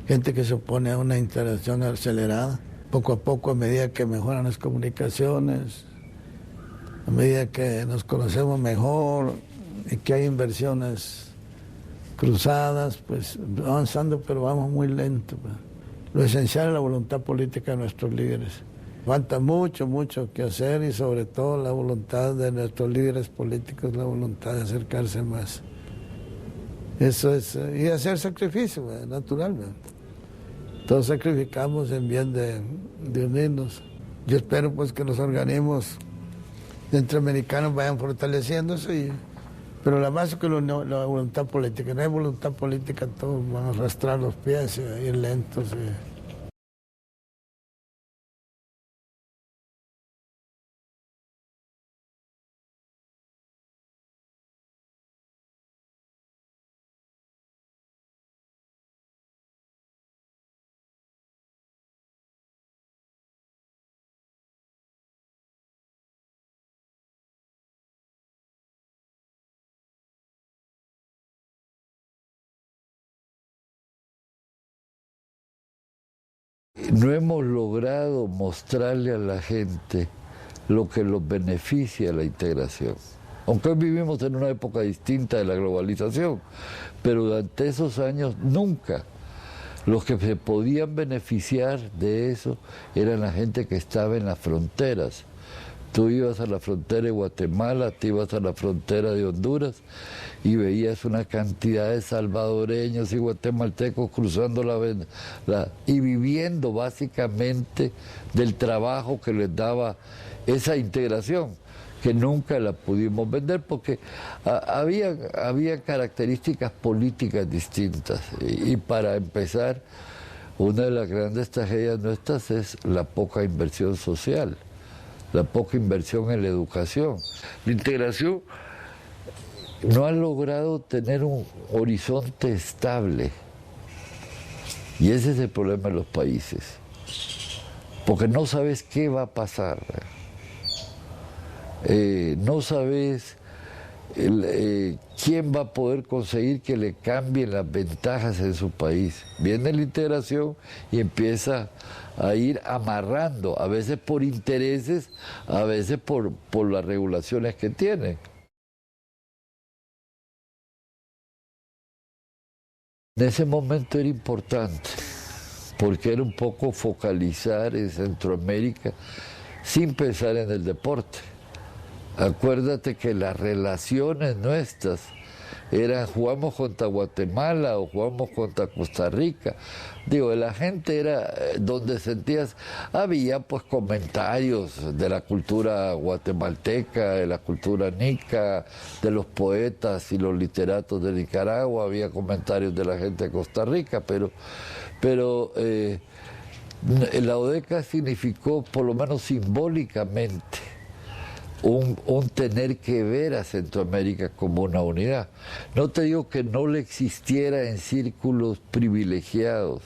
gente que se opone a una integración acelerada. Poco a poco, a medida que mejoran las comunicaciones, a medida que nos conocemos mejor y que hay inversiones cruzadas, pues avanzando, pero vamos muy lento. Lo esencial es la voluntad política de nuestros líderes. Falta mucho, mucho que hacer, y sobre todo la voluntad de nuestros líderes políticos, la voluntad de acercarse más. Eso es, y hacer sacrificio, naturalmente. Todos sacrificamos en bien de unirnos. Yo espero pues que los organismos centroamericanos vayan fortaleciéndose, pero la base es la voluntad política. No hay voluntad política, todos van a arrastrar los pies y ir lentos. No hemos logrado mostrarle a la gente lo que los beneficia la integración. Aunque hoy vivimos en una época distinta de la globalización, pero durante esos años nunca los que se podían beneficiar de eso eran la gente que estaba en las fronteras. Tú ibas a la frontera de Guatemala, te ibas a la frontera de Honduras y veías una cantidad de salvadoreños y guatemaltecos cruzando y viviendo básicamente del trabajo que les daba esa integración, que nunca la pudimos vender porque había características políticas distintas. Y para empezar, una de las grandes tragedias nuestras es la poca inversión social, la poca inversión en la educación. La integración no ha logrado tener un horizonte estable. Y ese es el problema de los países. Porque no sabes qué va a pasar. No sabes quién va a poder conseguir que le cambien las ventajas en su país. Viene la integración y empieza a ir amarrando, a veces por intereses, a veces por las regulaciones que tiene. En ese momento era importante, porque era un poco focalizar en Centroamérica sin pensar en el deporte. Acuérdate que las relaciones nuestras eran jugamos contra Guatemala o jugamos contra Costa Rica. Digo, la gente era donde sentías, había pues comentarios de la cultura guatemalteca, de la cultura nica, de los poetas y los literatos de Nicaragua, había comentarios de la gente de Costa Rica, pero la ODECA significó, por lo menos simbólicamente, un tener que ver a Centroamérica como una unidad. No te digo que no le existiera en círculos privilegiados,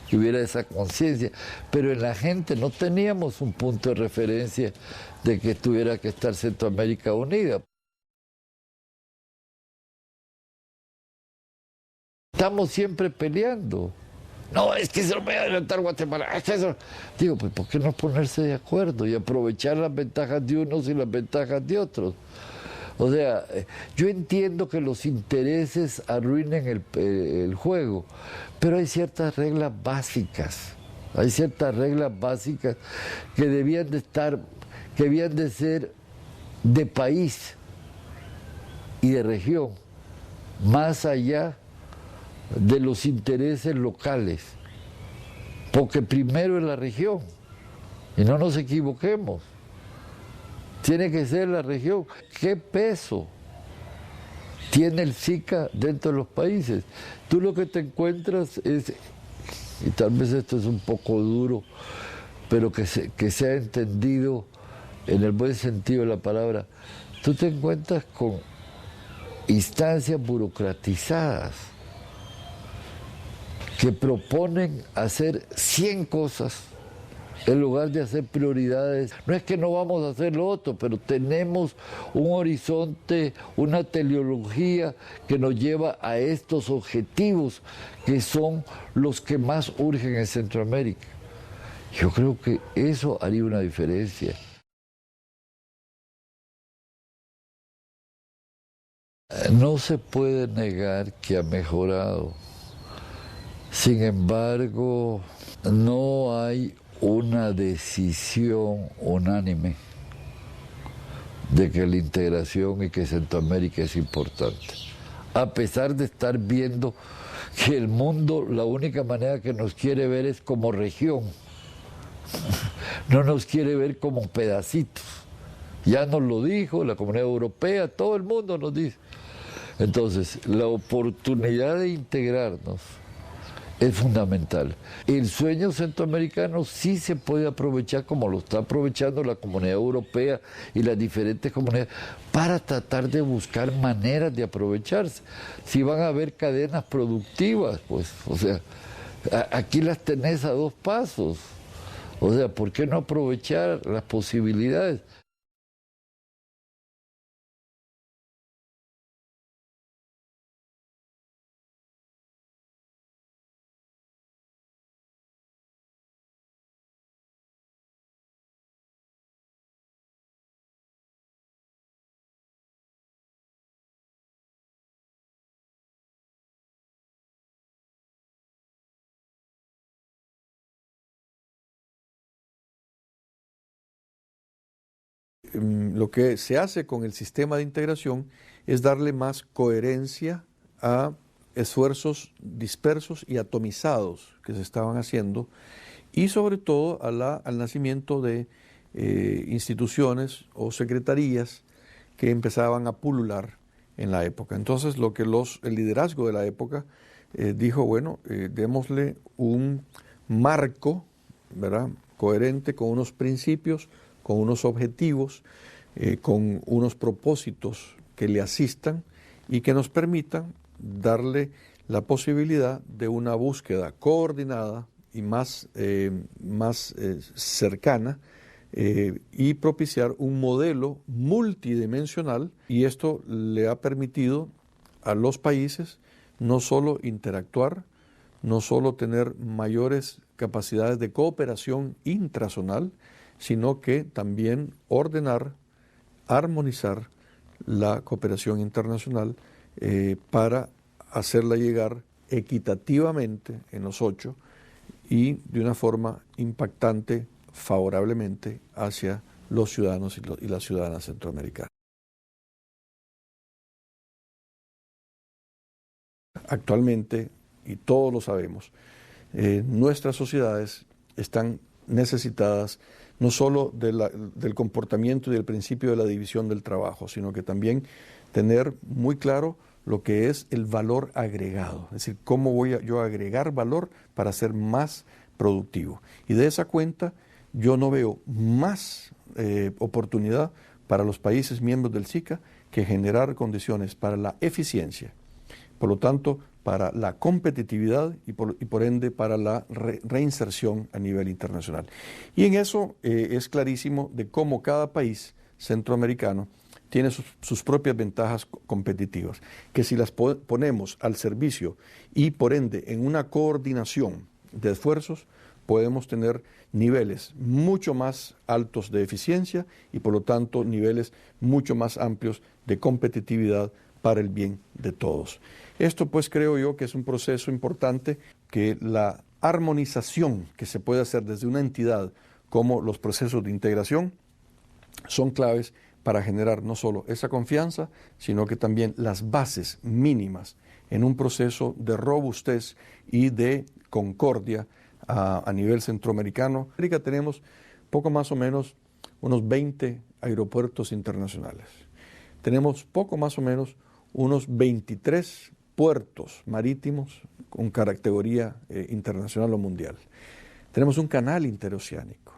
que hubiera esa conciencia, pero en la gente no teníamos un punto de referencia de que tuviera que estar Centroamérica unida. Estamos siempre peleando. No, es que se lo voy a adelantar Guatemala. Es que eso... Digo, pues ¿por qué no ponerse de acuerdo y aprovechar las ventajas de unos y las ventajas de otros? O sea, yo entiendo que los intereses arruinen el juego, pero hay ciertas reglas básicas. Hay ciertas reglas básicas que debían de estar, que debían de ser de país y de región, más allá de los intereses locales, porque primero es la región, y no nos equivoquemos, tiene que ser la región. ¿Qué peso tiene el SICA dentro de los países? Tú lo que te encuentras es, y tal vez esto es un poco duro, pero que sea entendido en el buen sentido de la palabra, tú te encuentras con instancias burocratizadas que proponen hacer 100 cosas en lugar de hacer prioridades. No es que no vamos a hacer lo otro, pero tenemos un horizonte, una teleología que nos lleva a estos objetivos que son los que más urgen en Centroamérica. Yo creo que eso haría una diferencia. No se puede negar que ha mejorado. Sin embargo, no hay una decisión unánime de que la integración y que Centroamérica es importante. A pesar de estar viendo que el mundo, la única manera que nos quiere ver es como región, no nos quiere ver como pedacitos. Ya nos lo dijo la Comunidad Europea, todo el mundo nos dice. Entonces, la oportunidad de integrarnos es fundamental. El sueño centroamericano sí se puede aprovechar como lo está aprovechando la Comunidad Europea y las diferentes comunidades para tratar de buscar maneras de aprovecharse. Si van a haber cadenas productivas, pues, o sea, aquí las tenés a 2 pasos. O sea, ¿por qué no aprovechar las posibilidades? Lo que se hace con el sistema de integración es darle más coherencia a esfuerzos dispersos y atomizados que se estaban haciendo y sobre todo al nacimiento de instituciones o secretarías que empezaban a pulular en la época. Entonces el liderazgo de la época dijo, bueno, démosle un marco, ¿verdad?, coherente con unos principios, con unos objetivos, con unos propósitos que le asistan y que nos permitan darle la posibilidad de una búsqueda coordinada y más cercana y propiciar un modelo multidimensional, y esto le ha permitido a los países no solo interactuar, no solo tener mayores capacidades de cooperación intrazonal, sino que también ordenar, armonizar la cooperación internacional para hacerla llegar equitativamente en los 8 y de una forma impactante, favorablemente hacia los ciudadanos y las ciudadanas centroamericanas. Actualmente, y todos lo sabemos, nuestras sociedades están necesitadas no solo del comportamiento y del principio de la división del trabajo, sino que también tener muy claro lo que es el valor agregado, es decir, cómo voy yo a agregar valor para ser más productivo. Y de esa cuenta yo no veo más oportunidad para los países miembros del SICA que generar condiciones para la eficiencia, por lo tanto, para la competitividad y por ende para la reinserción a nivel internacional. Y en eso es clarísimo de cómo cada país centroamericano tiene sus propias ventajas competitivas, que si las ponemos al servicio y por ende en una coordinación de esfuerzos, podemos tener niveles mucho más altos de eficiencia y por lo tanto niveles mucho más amplios de competitividad para el bien de todos. Esto pues creo yo que es un proceso importante, que la armonización que se puede hacer desde una entidad como los procesos de integración son claves para generar no solo esa confianza, sino que también las bases mínimas en un proceso de robustez y de concordia a nivel centroamericano. En América tenemos poco más o menos unos 20 aeropuertos internacionales. Tenemos poco más o menos unos 23 puertos marítimos con categoría internacional o mundial. Tenemos un canal interoceánico.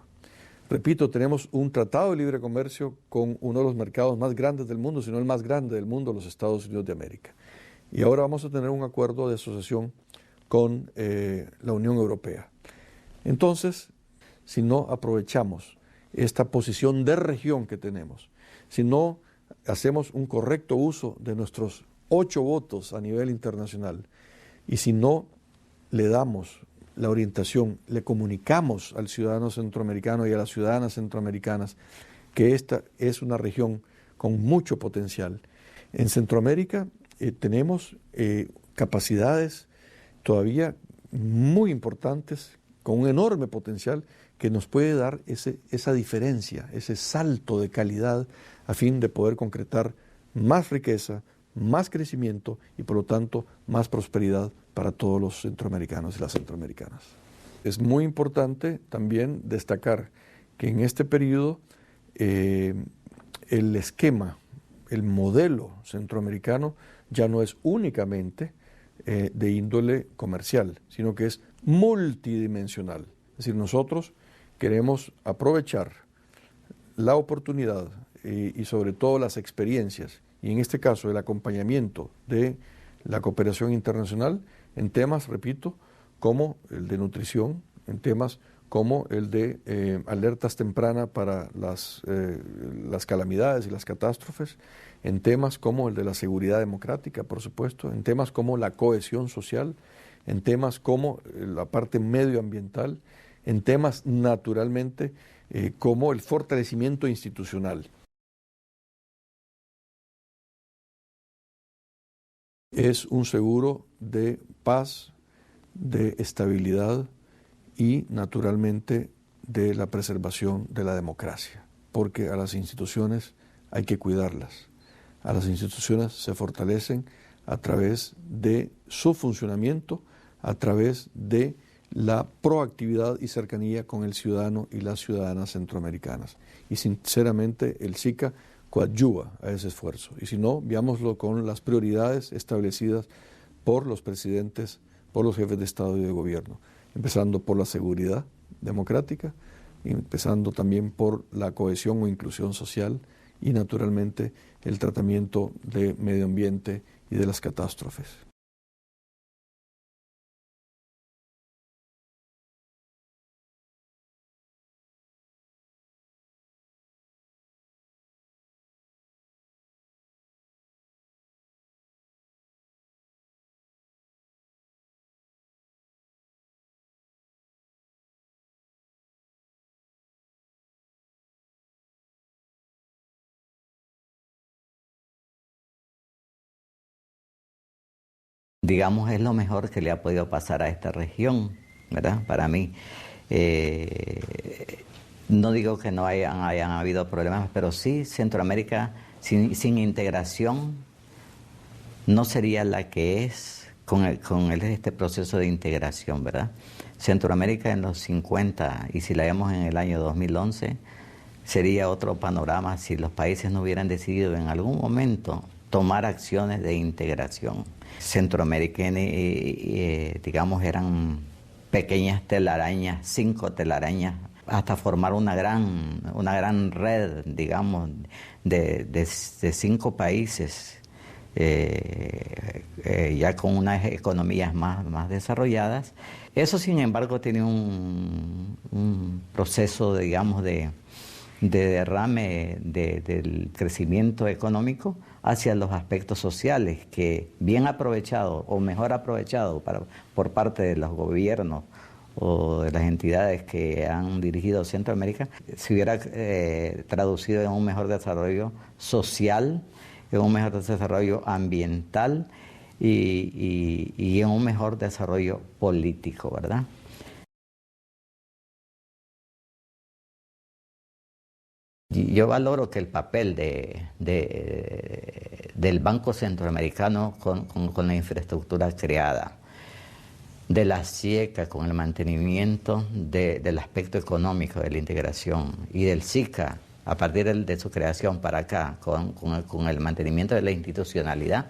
Repito, tenemos un tratado de libre comercio con uno de los mercados más grandes del mundo, si no el más grande del mundo, los Estados Unidos de América. Y ahora vamos a tener un acuerdo de asociación con la Unión Europea. Entonces, si no aprovechamos esta posición de región que tenemos, si no hacemos un correcto uso de nuestros 8 votos a nivel internacional y si no le damos la orientación, le comunicamos al ciudadano centroamericano y a las ciudadanas centroamericanas que esta es una región con mucho potencial. En Centroamérica tenemos capacidades todavía muy importantes, con un enorme potencial que nos puede dar esa diferencia, ese salto de calidad a fin de poder concretar más riqueza, más crecimiento y por lo tanto más prosperidad para todos los centroamericanos y las centroamericanas. Es muy importante también destacar que en este periodo el esquema, el modelo centroamericano ya no es únicamente de índole comercial, sino que es multidimensional. Es decir, nosotros queremos aprovechar la oportunidad y sobre todo las experiencias, y en este caso el acompañamiento de la cooperación internacional en temas, repito, como el de nutrición, en temas como el de alertas tempranas para las calamidades y las catástrofes, en temas como el de la seguridad democrática, por supuesto, en temas como la cohesión social, en temas como la parte medioambiental, en temas naturalmente como el fortalecimiento institucional. Es un seguro de paz, de estabilidad y naturalmente de la preservación de la democracia, porque a las instituciones hay que cuidarlas. A las instituciones se fortalecen a través de su funcionamiento, a través de la proactividad y cercanía con el ciudadano y las ciudadanas centroamericanas. Y sinceramente el SICA coadyuva a ese esfuerzo. Y si no, veámoslo con las prioridades establecidas por los presidentes, por los jefes de Estado y de Gobierno. empezando por la seguridad democrática, empezando también por la cohesión o inclusión social y naturalmente el tratamiento de medio ambiente y de las catástrofes. Digamos, es lo mejor que le ha podido pasar a esta región, ¿verdad? Para mí. No digo que no hayan habido problemas, pero sí, Centroamérica sin integración no sería la que es con este proceso de integración, ¿verdad? Centroamérica en los 50, y si la vemos en el año 2011, sería otro panorama si los países no hubieran decidido en algún momento tomar acciones de integración. Centroamérica, digamos, eran pequeñas telarañas, 5 telarañas, hasta formar una gran red, digamos, de 5 países, ya con unas economías más desarrolladas. Eso, sin embargo, tiene un proceso, digamos, de derrame del crecimiento económico hacia los aspectos sociales, que bien aprovechado o mejor aprovechado por parte de los gobiernos o de las entidades que han dirigido Centroamérica, se hubiera traducido en un mejor desarrollo social, en un mejor desarrollo ambiental y en un mejor desarrollo político, ¿verdad? Yo valoro que el papel del Banco Centroamericano con la infraestructura creada, de la SIECA con el mantenimiento del aspecto económico de la integración y del SICA a partir de su creación para acá con el mantenimiento de la institucionalidad,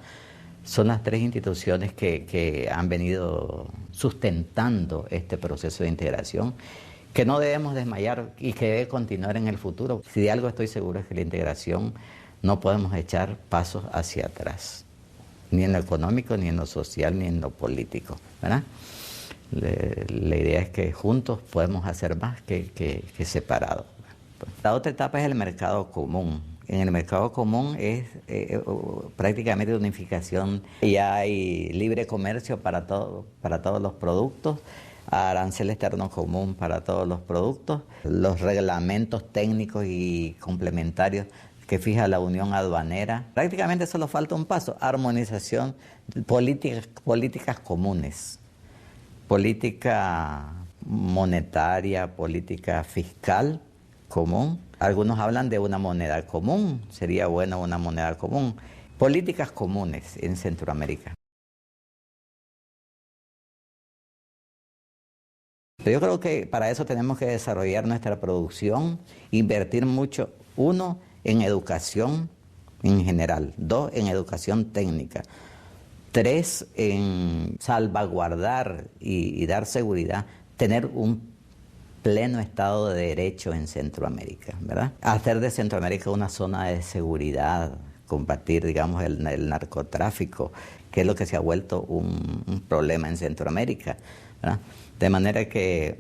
son las 3 instituciones que han venido sustentando este proceso de integración, que no debemos desmayar y que debe continuar en el futuro. Si de algo estoy seguro es que la integración no podemos echar pasos hacia atrás, ni en lo económico, ni en lo social, ni en lo político, ¿verdad? La idea es que juntos podemos hacer más que separados. La otra etapa es el mercado común. En el mercado común es prácticamente unificación. Ya hay libre comercio para todos los productos, arancel externo común para todos los productos, los reglamentos técnicos y complementarios que fija la Unión Aduanera. Prácticamente solo falta un paso: armonización, políticas comunes, política monetaria, política fiscal común. Algunos hablan de una moneda común, sería bueno una moneda común. Políticas comunes en Centroamérica. Yo creo que para eso tenemos que desarrollar nuestra producción, invertir mucho, 1, en educación en general, 2, en educación técnica, 3, en salvaguardar y dar seguridad, tener un pleno Estado de Derecho en Centroamérica, ¿verdad? Hacer de Centroamérica una zona de seguridad, combatir, digamos, el narcotráfico, que es lo que se ha vuelto un problema en Centroamérica, ¿verdad? De manera que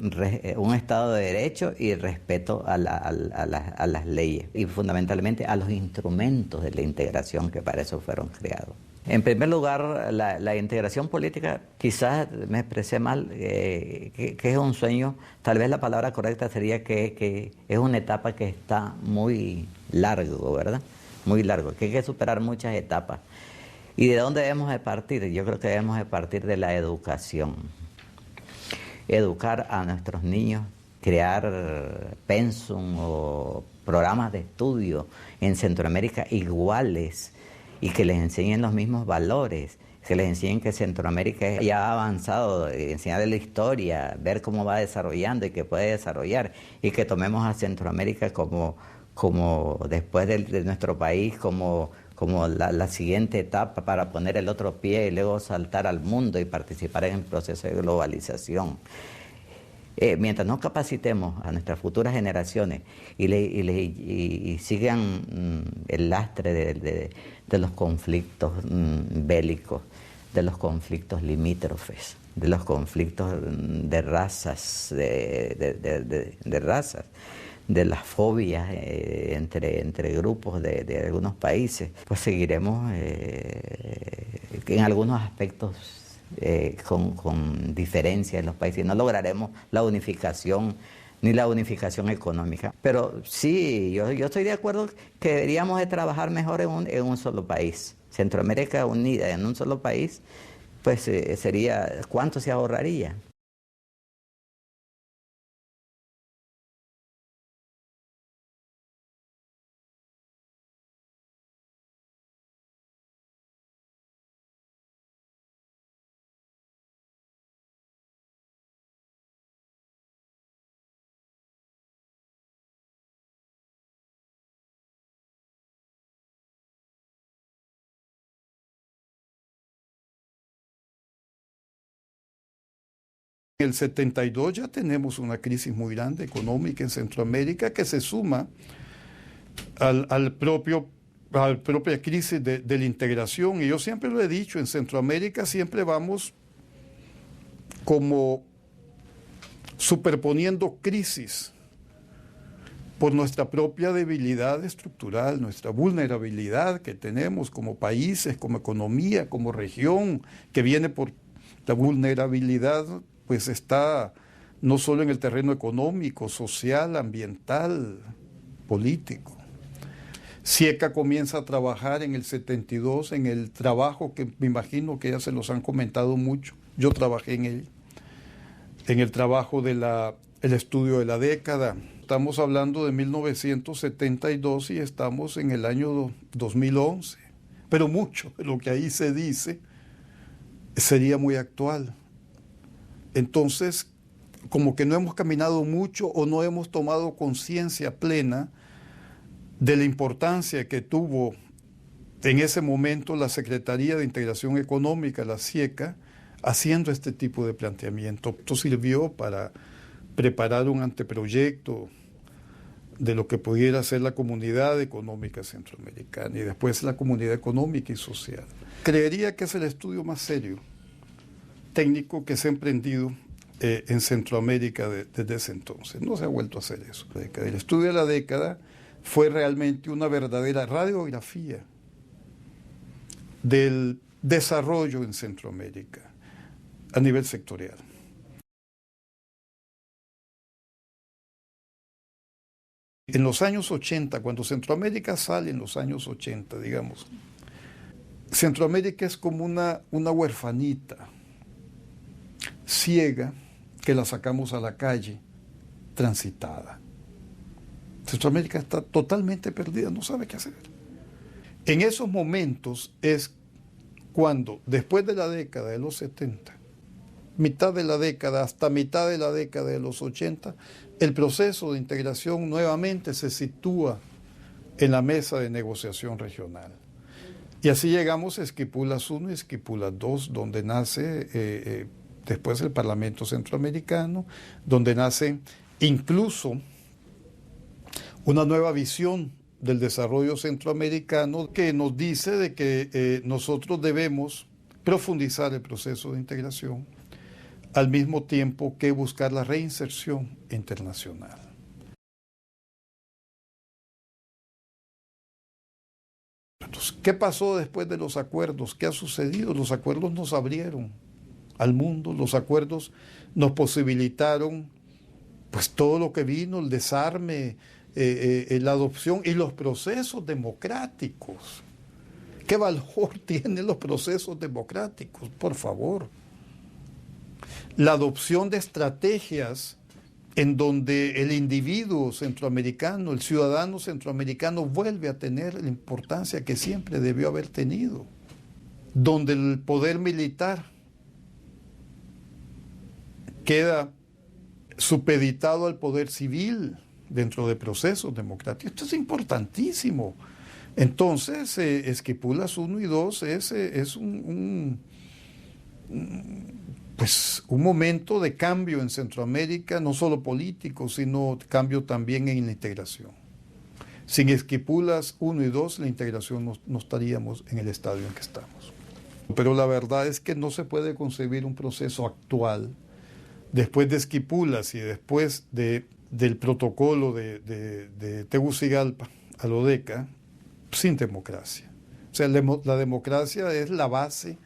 un Estado de Derecho y respeto a las leyes y fundamentalmente a los instrumentos de la integración que para eso fueron creados. En primer lugar, la integración política, quizás me expresé mal, que es un sueño. Tal vez la palabra correcta sería que es una etapa que está muy largo, ¿verdad? Muy largo, que hay que superar muchas etapas. ¿Y de dónde debemos de partir? Yo creo que debemos de partir de la educación. Educar a nuestros niños, crear pensum o programas de estudio en Centroamérica iguales y que les enseñen los mismos valores, que les enseñen que Centroamérica ya ha avanzado, enseñarles la historia, ver cómo va desarrollando y que puede desarrollar, y que tomemos a Centroamérica como después de nuestro país, como la siguiente etapa para poner el otro pie y luego saltar al mundo y participar en el proceso de globalización. Mientras no capacitemos a nuestras futuras generaciones y sigan el lastre de los conflictos bélicos, de los conflictos limítrofes, de los conflictos de razas, de razas, de las fobias entre grupos de algunos países, pues seguiremos en algunos aspectos con diferencias en los países. No lograremos la unificación ni la unificación económica. Pero sí, yo estoy de acuerdo que deberíamos de trabajar mejor en un solo país. Centroamérica unida en un solo país, pues sería, ¿cuánto se ahorraría? En el 72 ya tenemos una crisis muy grande económica en Centroamérica que se suma a la propia crisis de la integración. Y yo siempre lo he dicho, en Centroamérica siempre vamos como superponiendo crisis por nuestra propia debilidad estructural, nuestra vulnerabilidad que tenemos como países, como economía, como región, que viene por la vulnerabilidad, pues está no solo en el terreno económico, social, ambiental, político. Sieca comienza a trabajar en el 72 en el trabajo que me imagino que ya se los han comentado mucho. Yo trabajé en él, en el trabajo el estudio de la década. Estamos hablando de 1972 y estamos en el año 2011. Pero mucho de lo que ahí se dice sería muy actual. Entonces, como que no hemos caminado mucho o no hemos tomado conciencia plena de la importancia que tuvo en ese momento la Secretaría de Integración Económica, la SIECA, haciendo este tipo de planteamiento. Esto sirvió para preparar un anteproyecto de lo que pudiera ser la Comunidad Económica Centroamericana y después la Comunidad Económica y Social. Creería que es el estudio más serio, técnico, que se ha emprendido en Centroamérica desde ese entonces. No se ha vuelto a hacer eso. El estudio de la década fue realmente una verdadera radiografía del desarrollo en Centroamérica a nivel sectorial. En los años 80, cuando Centroamérica sale en los años 80, digamos, Centroamérica es como una huerfanita ciega que la sacamos a la calle, transitada. Centroamérica está totalmente perdida, no sabe qué hacer. En esos momentos es cuando, después de la década de los 70, mitad de la década hasta mitad de la década de los 80, el proceso de integración nuevamente se sitúa en la mesa de negociación regional. Y así llegamos a Esquipulas I y Esquipulas II, donde nace después el Parlamento Centroamericano, donde nace incluso una nueva visión del desarrollo centroamericano que nos dice de que nosotros debemos profundizar el proceso de integración al mismo tiempo que buscar la reinserción internacional. Entonces, ¿qué pasó después de los acuerdos? ¿Qué ha sucedido? Los acuerdos nos abrieron al mundo, los acuerdos nos posibilitaron pues todo lo que vino, el desarme, la adopción y los procesos democráticos. ¿Qué valor tienen los procesos democráticos? Por favor. La adopción de estrategias en donde el individuo centroamericano, el ciudadano centroamericano vuelve a tener la importancia que siempre debió haber tenido, donde el poder militar queda supeditado al poder civil dentro de procesos democráticos. Esto es importantísimo. Entonces, Esquipulas I y II es pues un momento de cambio en Centroamérica, no solo político, sino cambio también en la integración. Sin Esquipulas 1 y 2, la integración no estaríamos en el estadio en que estamos. Pero la verdad es que no se puede concebir un proceso actual, después de Esquipulas y después del protocolo de Tegucigalpa a la ODECA, sin democracia. O sea, la democracia es la base.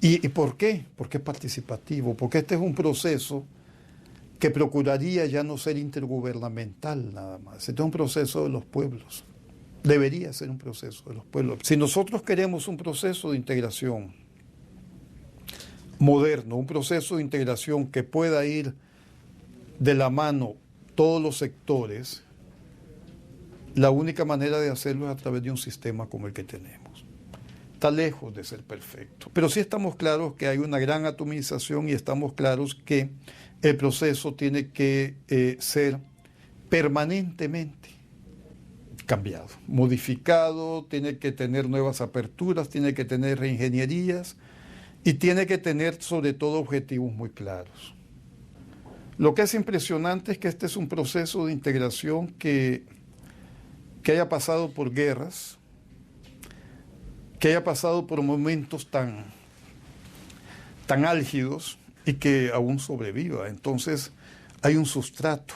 ¿Y por qué? Porque es participativo, porque este es un proceso que procuraría ya no ser intergubernamental nada más. Este es un proceso de los pueblos. Debería ser un proceso de los pueblos. Si nosotros queremos un proceso de integración moderno, un proceso de integración que pueda ir de la mano todos los sectores, la única manera de hacerlo es a través de un sistema como el que tenemos. Está lejos de ser perfecto, pero sí estamos claros que hay una gran atomización y estamos claros que el proceso tiene que ser permanentemente cambiado, modificado, tiene que tener nuevas aperturas, tiene que tener reingenierías y tiene que tener sobre todo objetivos muy claros. Lo que es impresionante es que este es un proceso de integración que haya pasado por guerras, que haya pasado por momentos tan álgidos y que aún sobreviva. Entonces hay un sustrato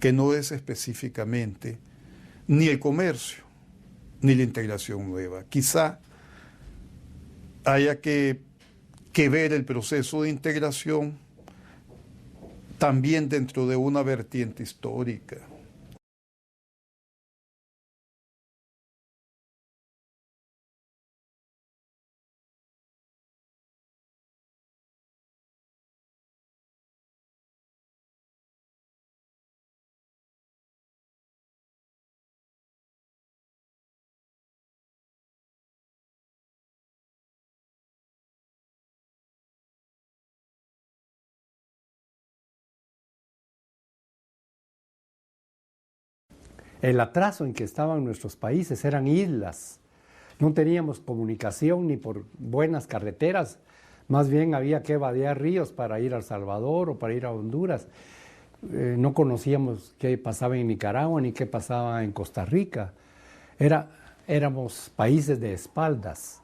que no es específicamente ni el comercio ni la integración nueva. Quizá haya que ver el proceso de integración también dentro de una vertiente histórica. El atraso en que estaban nuestros países, eran islas. No teníamos comunicación ni por buenas carreteras, más bien había que vadear ríos para ir a El Salvador o para ir a Honduras. No conocíamos qué pasaba en Nicaragua ni qué pasaba en Costa Rica. Éramos países de espaldas.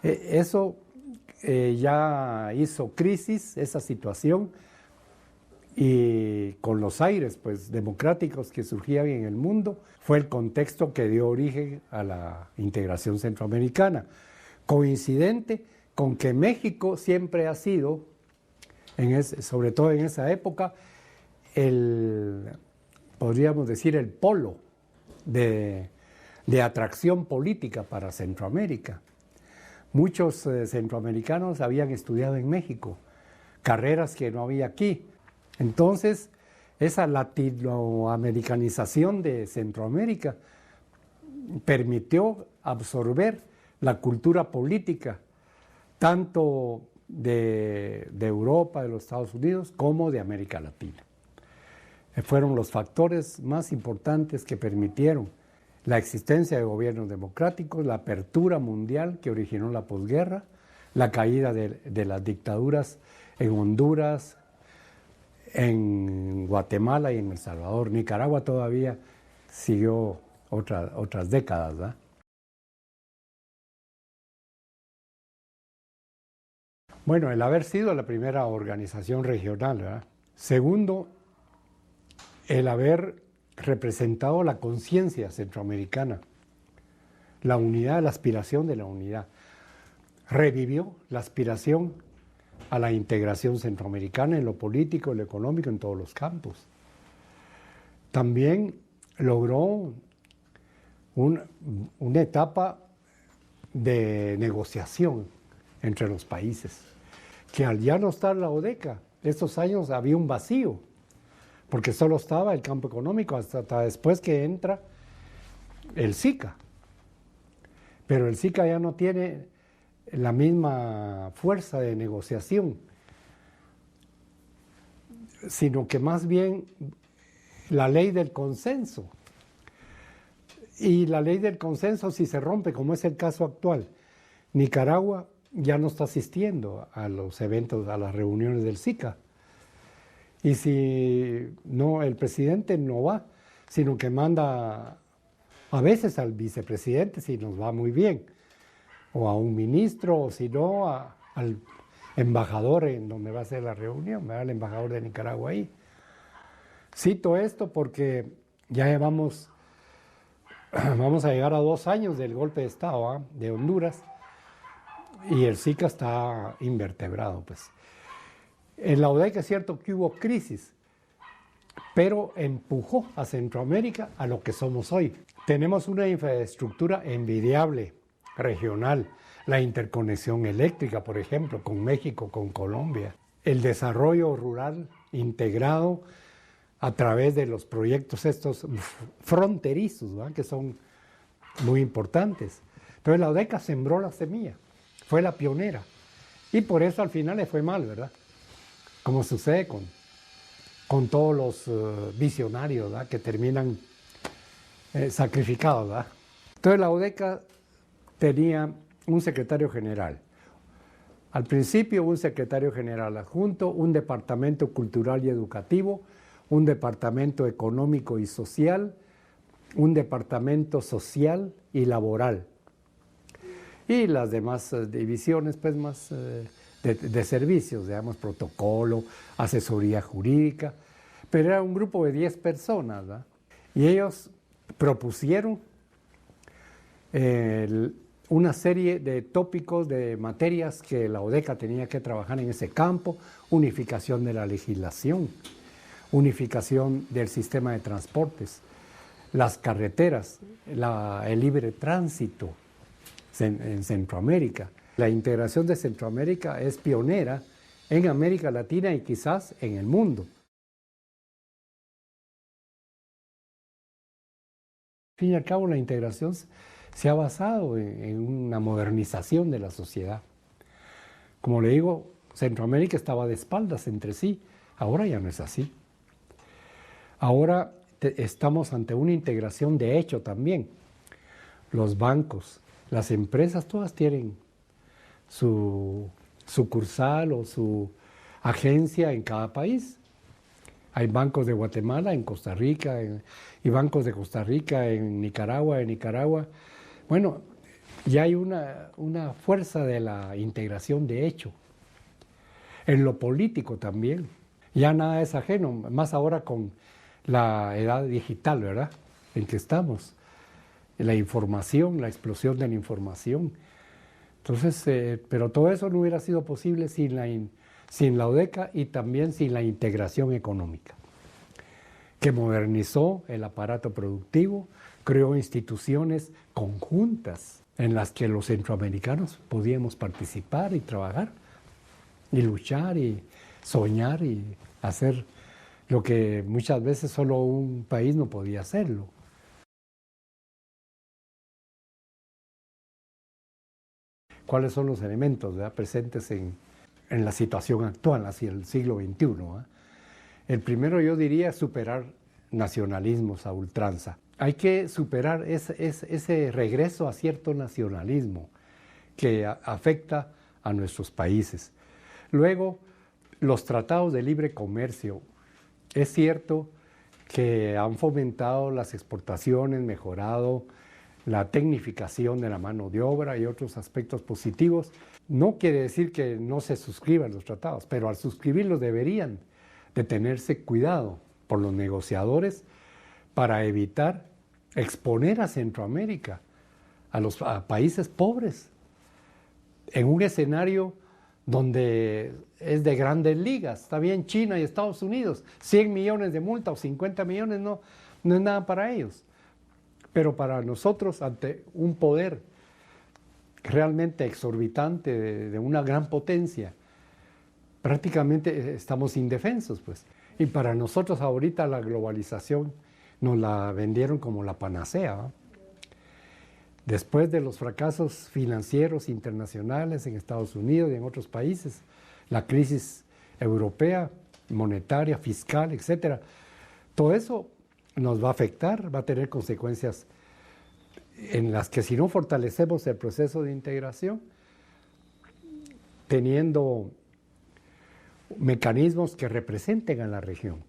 Eso ya hizo crisis, esa situación, y con los aires pues, democráticos que surgían en el mundo, fue el contexto que dio origen a la integración centroamericana, coincidente con que México siempre ha sido, sobre todo en esa época, podríamos decir, el polo de atracción política para Centroamérica. Muchos centroamericanos habían estudiado en México, carreras que no había aquí. Entonces, esa latinoamericanización de Centroamérica permitió absorber la cultura política, tanto de Europa, de los Estados Unidos, como de América Latina. Fueron los factores más importantes que permitieron la existencia de gobiernos democráticos, la apertura mundial que originó la posguerra, la caída de las dictaduras en Honduras, en Guatemala y en El Salvador. Nicaragua todavía siguió otras décadas, ¿verdad? Bueno, el haber sido la primera organización regional, ¿verdad? Segundo, el haber representado la conciencia centroamericana, la unidad, la aspiración de la unidad. Revivió la aspiración a la integración centroamericana en lo político, en lo económico, en todos los campos. También logró una etapa de negociación entre los países, que al ya no estar la ODECA, estos años había un vacío, porque solo estaba el campo económico hasta después que entra el SICA. Pero el SICA ya no tiene la misma fuerza de negociación, sino que más bien la ley del consenso. Y la ley del consenso, si se rompe, como es el caso actual, Nicaragua ya no está asistiendo a los eventos, a las reuniones del SICA. Y si no, el presidente no va, sino que manda a veces al vicepresidente si nos va muy bien, o a un ministro, o si no, al embajador en donde va a ser la reunión, ¿verdad? El embajador de Nicaragua ahí. Cito esto porque ya vamos a llegar a 2 años del golpe de Estado de Honduras y el SICA está invertebrado, pues. En la ODECA es cierto que hubo crisis, pero empujó a Centroamérica a lo que somos hoy. Tenemos una infraestructura envidiable, regional, la interconexión eléctrica, por ejemplo, con México, con Colombia, el desarrollo rural integrado a través de los proyectos estos fronterizos, ¿verdad? Que son muy importantes. Entonces la ODECA sembró la semilla, fue la pionera, y por eso al final le fue mal, ¿verdad? Como sucede con todos los visionarios, ¿verdad? Que terminan sacrificados, ¿verdad? Entonces la ODECA tenía un secretario general. Al principio un secretario general adjunto, un departamento cultural y educativo, un departamento económico y social, un departamento social y laboral. Y las demás divisiones, pues más de servicios, digamos, protocolo, asesoría jurídica. Pero era un grupo de 10 personas, ¿verdad? Y ellos propusieron una serie de tópicos, de materias que la ODECA tenía que trabajar en ese campo: unificación de la legislación, unificación del sistema de transportes, las carreteras, el libre tránsito en Centroamérica. La integración de Centroamérica es pionera en América Latina y quizás en el mundo. Al fin y al cabo, la integración se ha basado en una modernización de la sociedad. Como le digo, Centroamérica estaba de espaldas entre sí, ahora ya no es así. Ahora estamos ante una integración de hecho también. Los bancos, las empresas, todas tienen su sucursal o su agencia en cada país. Hay bancos de Guatemala en Costa Rica y bancos de Costa Rica en Nicaragua, Bueno, ya hay una fuerza de la integración de hecho. En lo político también. Ya nada es ajeno, más ahora con la edad digital, ¿verdad? En que estamos. La información, la explosión de la información. Entonces, pero todo eso no hubiera sido posible sin la ODECA y también sin la integración económica, que modernizó el aparato productivo, creó instituciones conjuntas en las que los centroamericanos podíamos participar y trabajar, y luchar, y soñar, y hacer lo que muchas veces solo un país no podía hacerlo. ¿Cuáles son los elementos, ¿verdad?, presentes en la situación actual, hacia el siglo XXI? ¿Verdad? El primero, yo diría, superar nacionalismos a ultranza. Hay que superar ese regreso a cierto nacionalismo que afecta a nuestros países. Luego, los tratados de libre comercio. Es cierto que han fomentado las exportaciones, mejorado la tecnificación de la mano de obra y otros aspectos positivos. No quiere decir que no se suscriban los tratados, pero al suscribirlos deberían de tenerse cuidado por los negociadores para evitar exponer a Centroamérica, a países pobres, en un escenario donde es de grandes ligas. Está bien China y Estados Unidos, 100 millones de multa o 50 millones no es nada para ellos. Pero para nosotros, ante un poder realmente exorbitante de una gran potencia, prácticamente estamos indefensos, pues. Y para nosotros ahorita la globalización nos la vendieron como la panacea, ¿no? Después de los fracasos financieros internacionales en Estados Unidos y en otros países, la crisis europea, monetaria, fiscal, etcétera, todo eso nos va a afectar, va a tener consecuencias en las que si no fortalecemos el proceso de integración, teniendo mecanismos que representen a la región.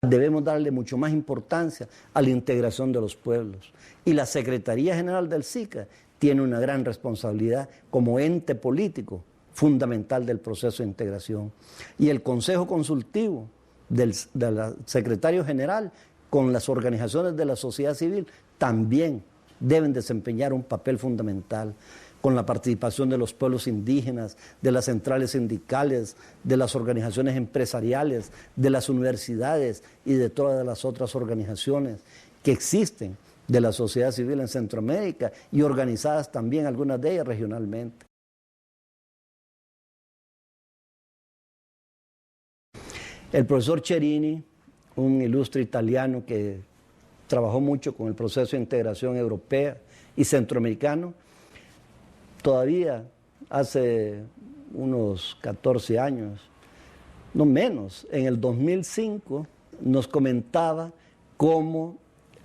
Debemos darle mucho más importancia a la integración de los pueblos. Y la Secretaría General del SICA tiene una gran responsabilidad como ente político fundamental del proceso de integración. Y el Consejo Consultivo del Secretario General con las organizaciones de la sociedad civil también deben desempeñar un papel fundamental, con la participación de los pueblos indígenas, de las centrales sindicales, de las organizaciones empresariales, de las universidades y de todas las otras organizaciones que existen de la sociedad civil en Centroamérica y organizadas también algunas de ellas regionalmente. El profesor Cherini, un ilustre italiano que trabajó mucho con el proceso de integración europea y centroamericano, todavía hace unos 14 años, no menos, en el 2005 nos comentaba cómo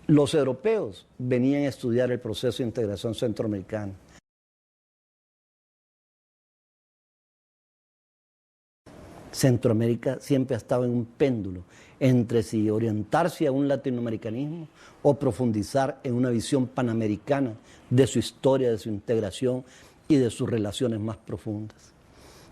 los europeos venían a estudiar el proceso de integración centroamericana. Centroamérica siempre ha estado en un péndulo entre si orientarse a un latinoamericanismo o profundizar en una visión panamericana de su historia, de su integración y de sus relaciones más profundas.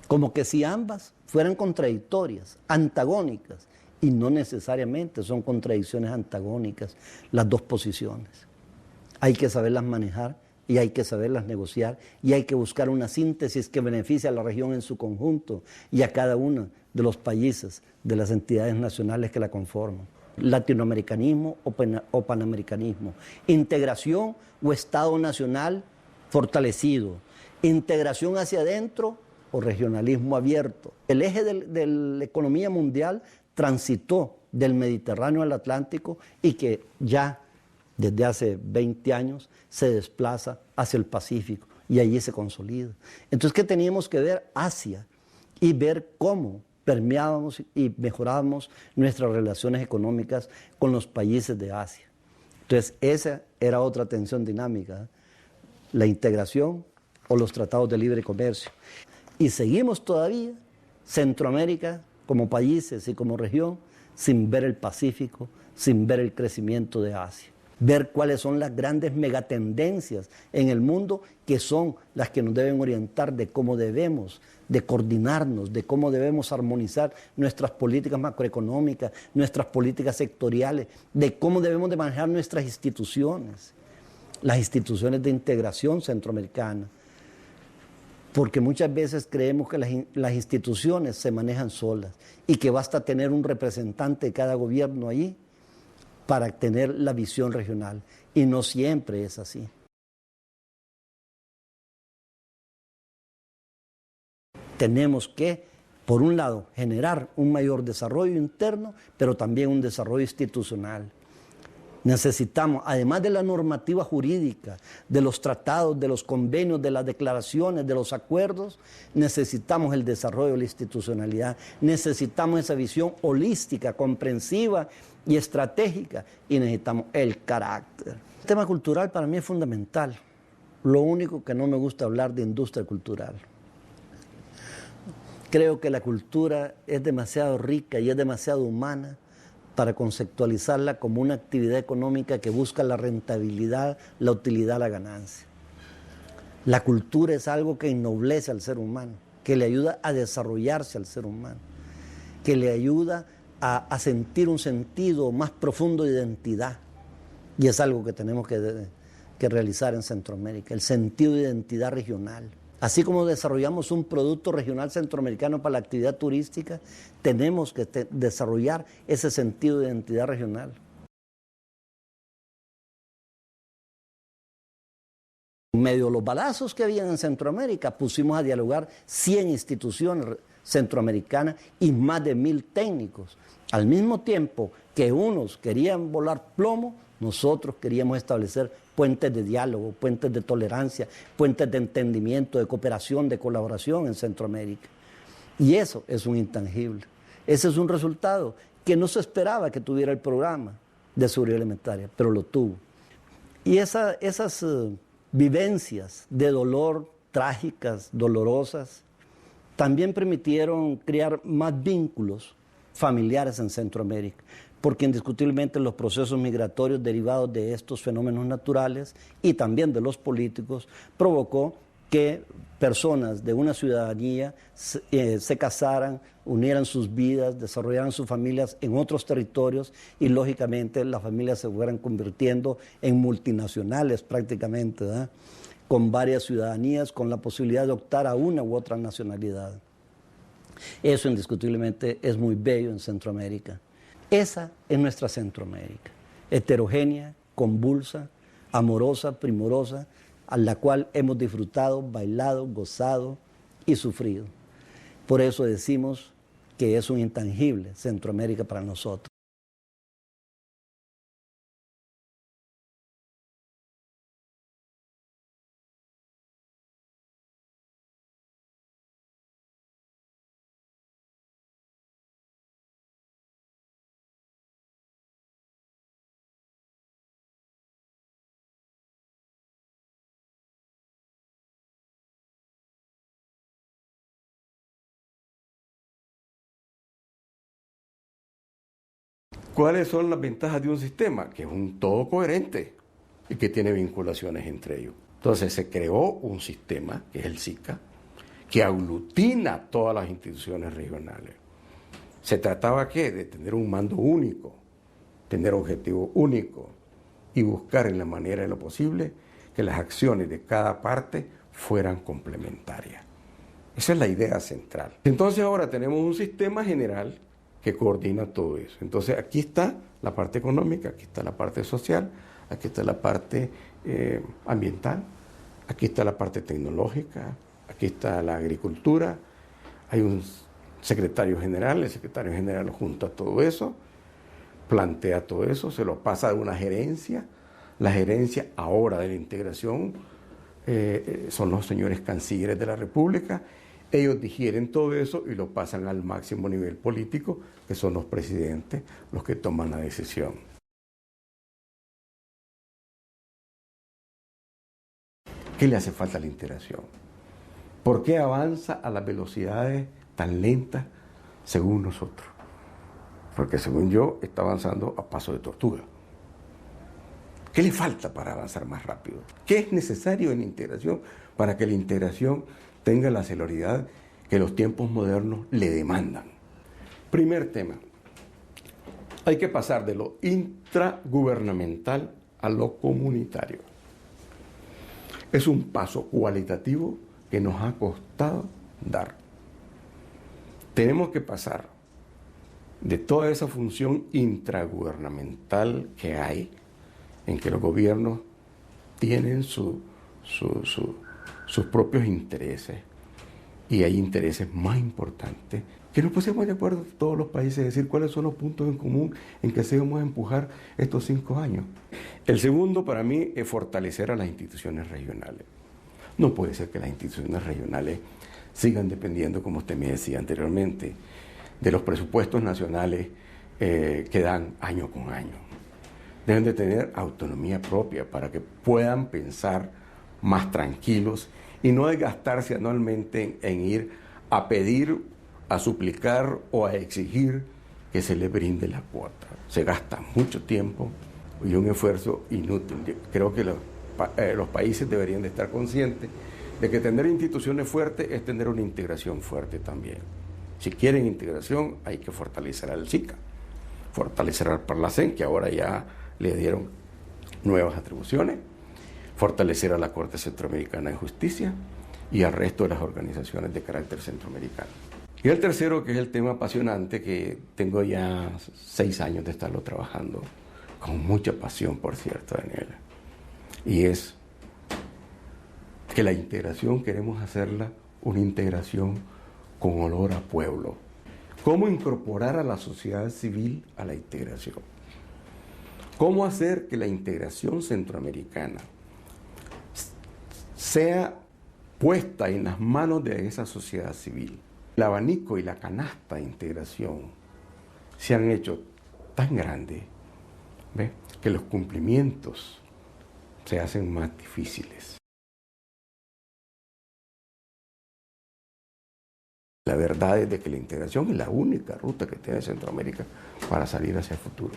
Como que si ambas fueran contradictorias, antagónicas, y no necesariamente son contradicciones antagónicas las dos posiciones. Hay que saberlas manejar y hay que saberlas negociar y hay que buscar una síntesis que beneficie a la región en su conjunto y a cada uno de los países, de las entidades nacionales que la conforman. Latinoamericanismo o panamericanismo, integración o Estado nacional fortalecido, integración hacia adentro o regionalismo abierto. El eje de la economía mundial transitó del Mediterráneo al Atlántico y que ya desde hace 20 años se desplaza hacia el Pacífico y allí se consolida. Entonces, ¿qué teníamos que ver? Asia y ver cómo permeábamos y mejorábamos nuestras relaciones económicas con los países de Asia. Entonces, esa era otra tensión dinámica, la integración o los tratados de libre comercio. Y seguimos todavía, Centroamérica como países y como región, sin ver el Pacífico, sin ver el crecimiento de Asia. Ver cuáles son las grandes megatendencias en el mundo que son las que nos deben orientar de cómo debemos de coordinarnos, de cómo debemos armonizar nuestras políticas macroeconómicas, nuestras políticas sectoriales, de cómo debemos de manejar nuestras instituciones, las instituciones de integración centroamericana. Porque muchas veces creemos que las instituciones se manejan solas y que basta tener un representante de cada gobierno allí para tener la visión regional, y no siempre es así. Tenemos que, por un lado, generar un mayor desarrollo interno, pero también un desarrollo institucional. Necesitamos, además de la normativa jurídica, de los tratados, de los convenios, de las declaraciones, de los acuerdos, necesitamos el desarrollo de la institucionalidad, necesitamos esa visión holística, comprensiva y estratégica, y necesitamos el carácter. El tema cultural para mí es fundamental. Lo único que no me gusta hablar de industria cultural. Creo que la cultura es demasiado rica y es demasiado humana para conceptualizarla como una actividad económica que busca la rentabilidad, la utilidad, la ganancia. La cultura es algo que ennoblece al ser humano, que le ayuda a desarrollarse al ser humano, que le ayuda a sentir un sentido más profundo de identidad. Y es algo que tenemos que realizar en Centroamérica, el sentido de identidad regional. Así como desarrollamos un producto regional centroamericano para la actividad turística, tenemos que desarrollar ese sentido de identidad regional. En medio de los balazos que habían en Centroamérica, pusimos a dialogar 100 instituciones centroamericanas y más de 1000 técnicos. Al mismo tiempo que unos querían volar plomo, nosotros queríamos establecer puentes de diálogo, puentes de tolerancia, puentes de entendimiento, de cooperación, de colaboración en Centroamérica. Y eso es un intangible. Ese es un resultado que no se esperaba que tuviera el programa de seguridad alimentaria, pero lo tuvo. Y esas vivencias de dolor, trágicas, dolorosas, también permitieron crear más vínculos familiares en Centroamérica, porque indiscutiblemente los procesos migratorios derivados de estos fenómenos naturales y también de los políticos provocó que personas de una ciudadanía se casaran, unieran sus vidas, desarrollaran sus familias en otros territorios y lógicamente las familias se fueran convirtiendo en multinacionales prácticamente, ¿verdad? Con varias ciudadanías, con la posibilidad de optar a una u otra nacionalidad. Eso indiscutiblemente es muy bello en Centroamérica. Esa es nuestra Centroamérica, heterogénea, convulsa, amorosa, primorosa, a la cual hemos disfrutado, bailado, gozado y sufrido. Por eso decimos que es un intangible Centroamérica para nosotros. ¿Cuáles son las ventajas de un sistema? Que es un todo coherente y que tiene vinculaciones entre ellos. Entonces se creó un sistema, que es el SICA, que aglutina todas las instituciones regionales. Se trataba ¿qué? De tener un mando único, tener objetivos únicos y buscar en la manera de lo posible que las acciones de cada parte fueran complementarias. Esa es la idea central. Entonces ahora tenemos un sistema general que coordina todo eso. Entonces aquí está la parte económica, aquí está la parte social, aquí está la parte ambiental, aquí está la parte tecnológica, aquí está la agricultura, hay un secretario general, el secretario general junta todo eso, plantea todo eso, se lo pasa a una gerencia, la gerencia ahora de la integración son los señores cancilleres de la República. Ellos digieren todo eso y lo pasan al máximo nivel político, que son los presidentes los que toman la decisión. ¿Qué le hace falta a la integración? ¿Por qué avanza a las velocidades tan lentas según nosotros? Porque según yo está avanzando a paso de tortuga. ¿Qué le falta para avanzar más rápido? ¿Qué es necesario en la integración para que la integración tenga la celeridad que los tiempos modernos le demandan? Primer tema, hay que pasar de lo intragubernamental a lo comunitario. Es un paso cualitativo que nos ha costado dar. Tenemos que pasar de toda esa función intragubernamental que hay, en que los gobiernos tienen sus propios intereses, y hay intereses más importantes, que nos pusimos de acuerdo todos los países, decir cuáles son los puntos en común en que se vamos a empujar estos 5 años. El segundo para mí es fortalecer a las instituciones regionales. No puede ser que las instituciones regionales sigan dependiendo, como usted me decía anteriormente, de los presupuestos nacionales que dan año con año. Deben de tener autonomía propia para que puedan pensar más tranquilos y no desgastarse anualmente en ir a pedir, a suplicar o a exigir que se les brinde la cuota. Se gasta mucho tiempo y un esfuerzo inútil. Creo que los países deberían de estar conscientes de que tener instituciones fuertes es tener una integración fuerte también. Si quieren integración hay que fortalecer al SICA, fortalecer al Parlacén, que ahora ya le dieron nuevas atribuciones, fortalecer a la Corte Centroamericana de Justicia y al resto de las organizaciones de carácter centroamericano. Y el tercero, que es el tema apasionante, que tengo ya 6 años de estarlo trabajando, con mucha pasión, por cierto, Daniela, y es que la integración queremos hacerla una integración con olor a pueblo. ¿Cómo incorporar a la sociedad civil a la integración? ¿Cómo hacer que la integración centroamericana sea puesta en las manos de esa sociedad civil? El abanico y la canasta de integración se han hecho tan grandes, ¿ves?, que los cumplimientos se hacen más difíciles. La verdad es de que la integración es la única ruta que tiene Centroamérica para salir hacia el futuro.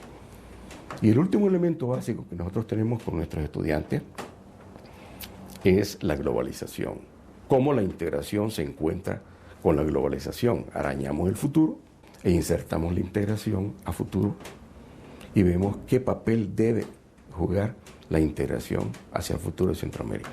Y el último elemento básico que nosotros tenemos con nuestros estudiantes es la globalización. Cómo la integración se encuentra con la globalización. Arañamos el futuro e insertamos la integración a futuro y vemos qué papel debe jugar la integración hacia el futuro de Centroamérica.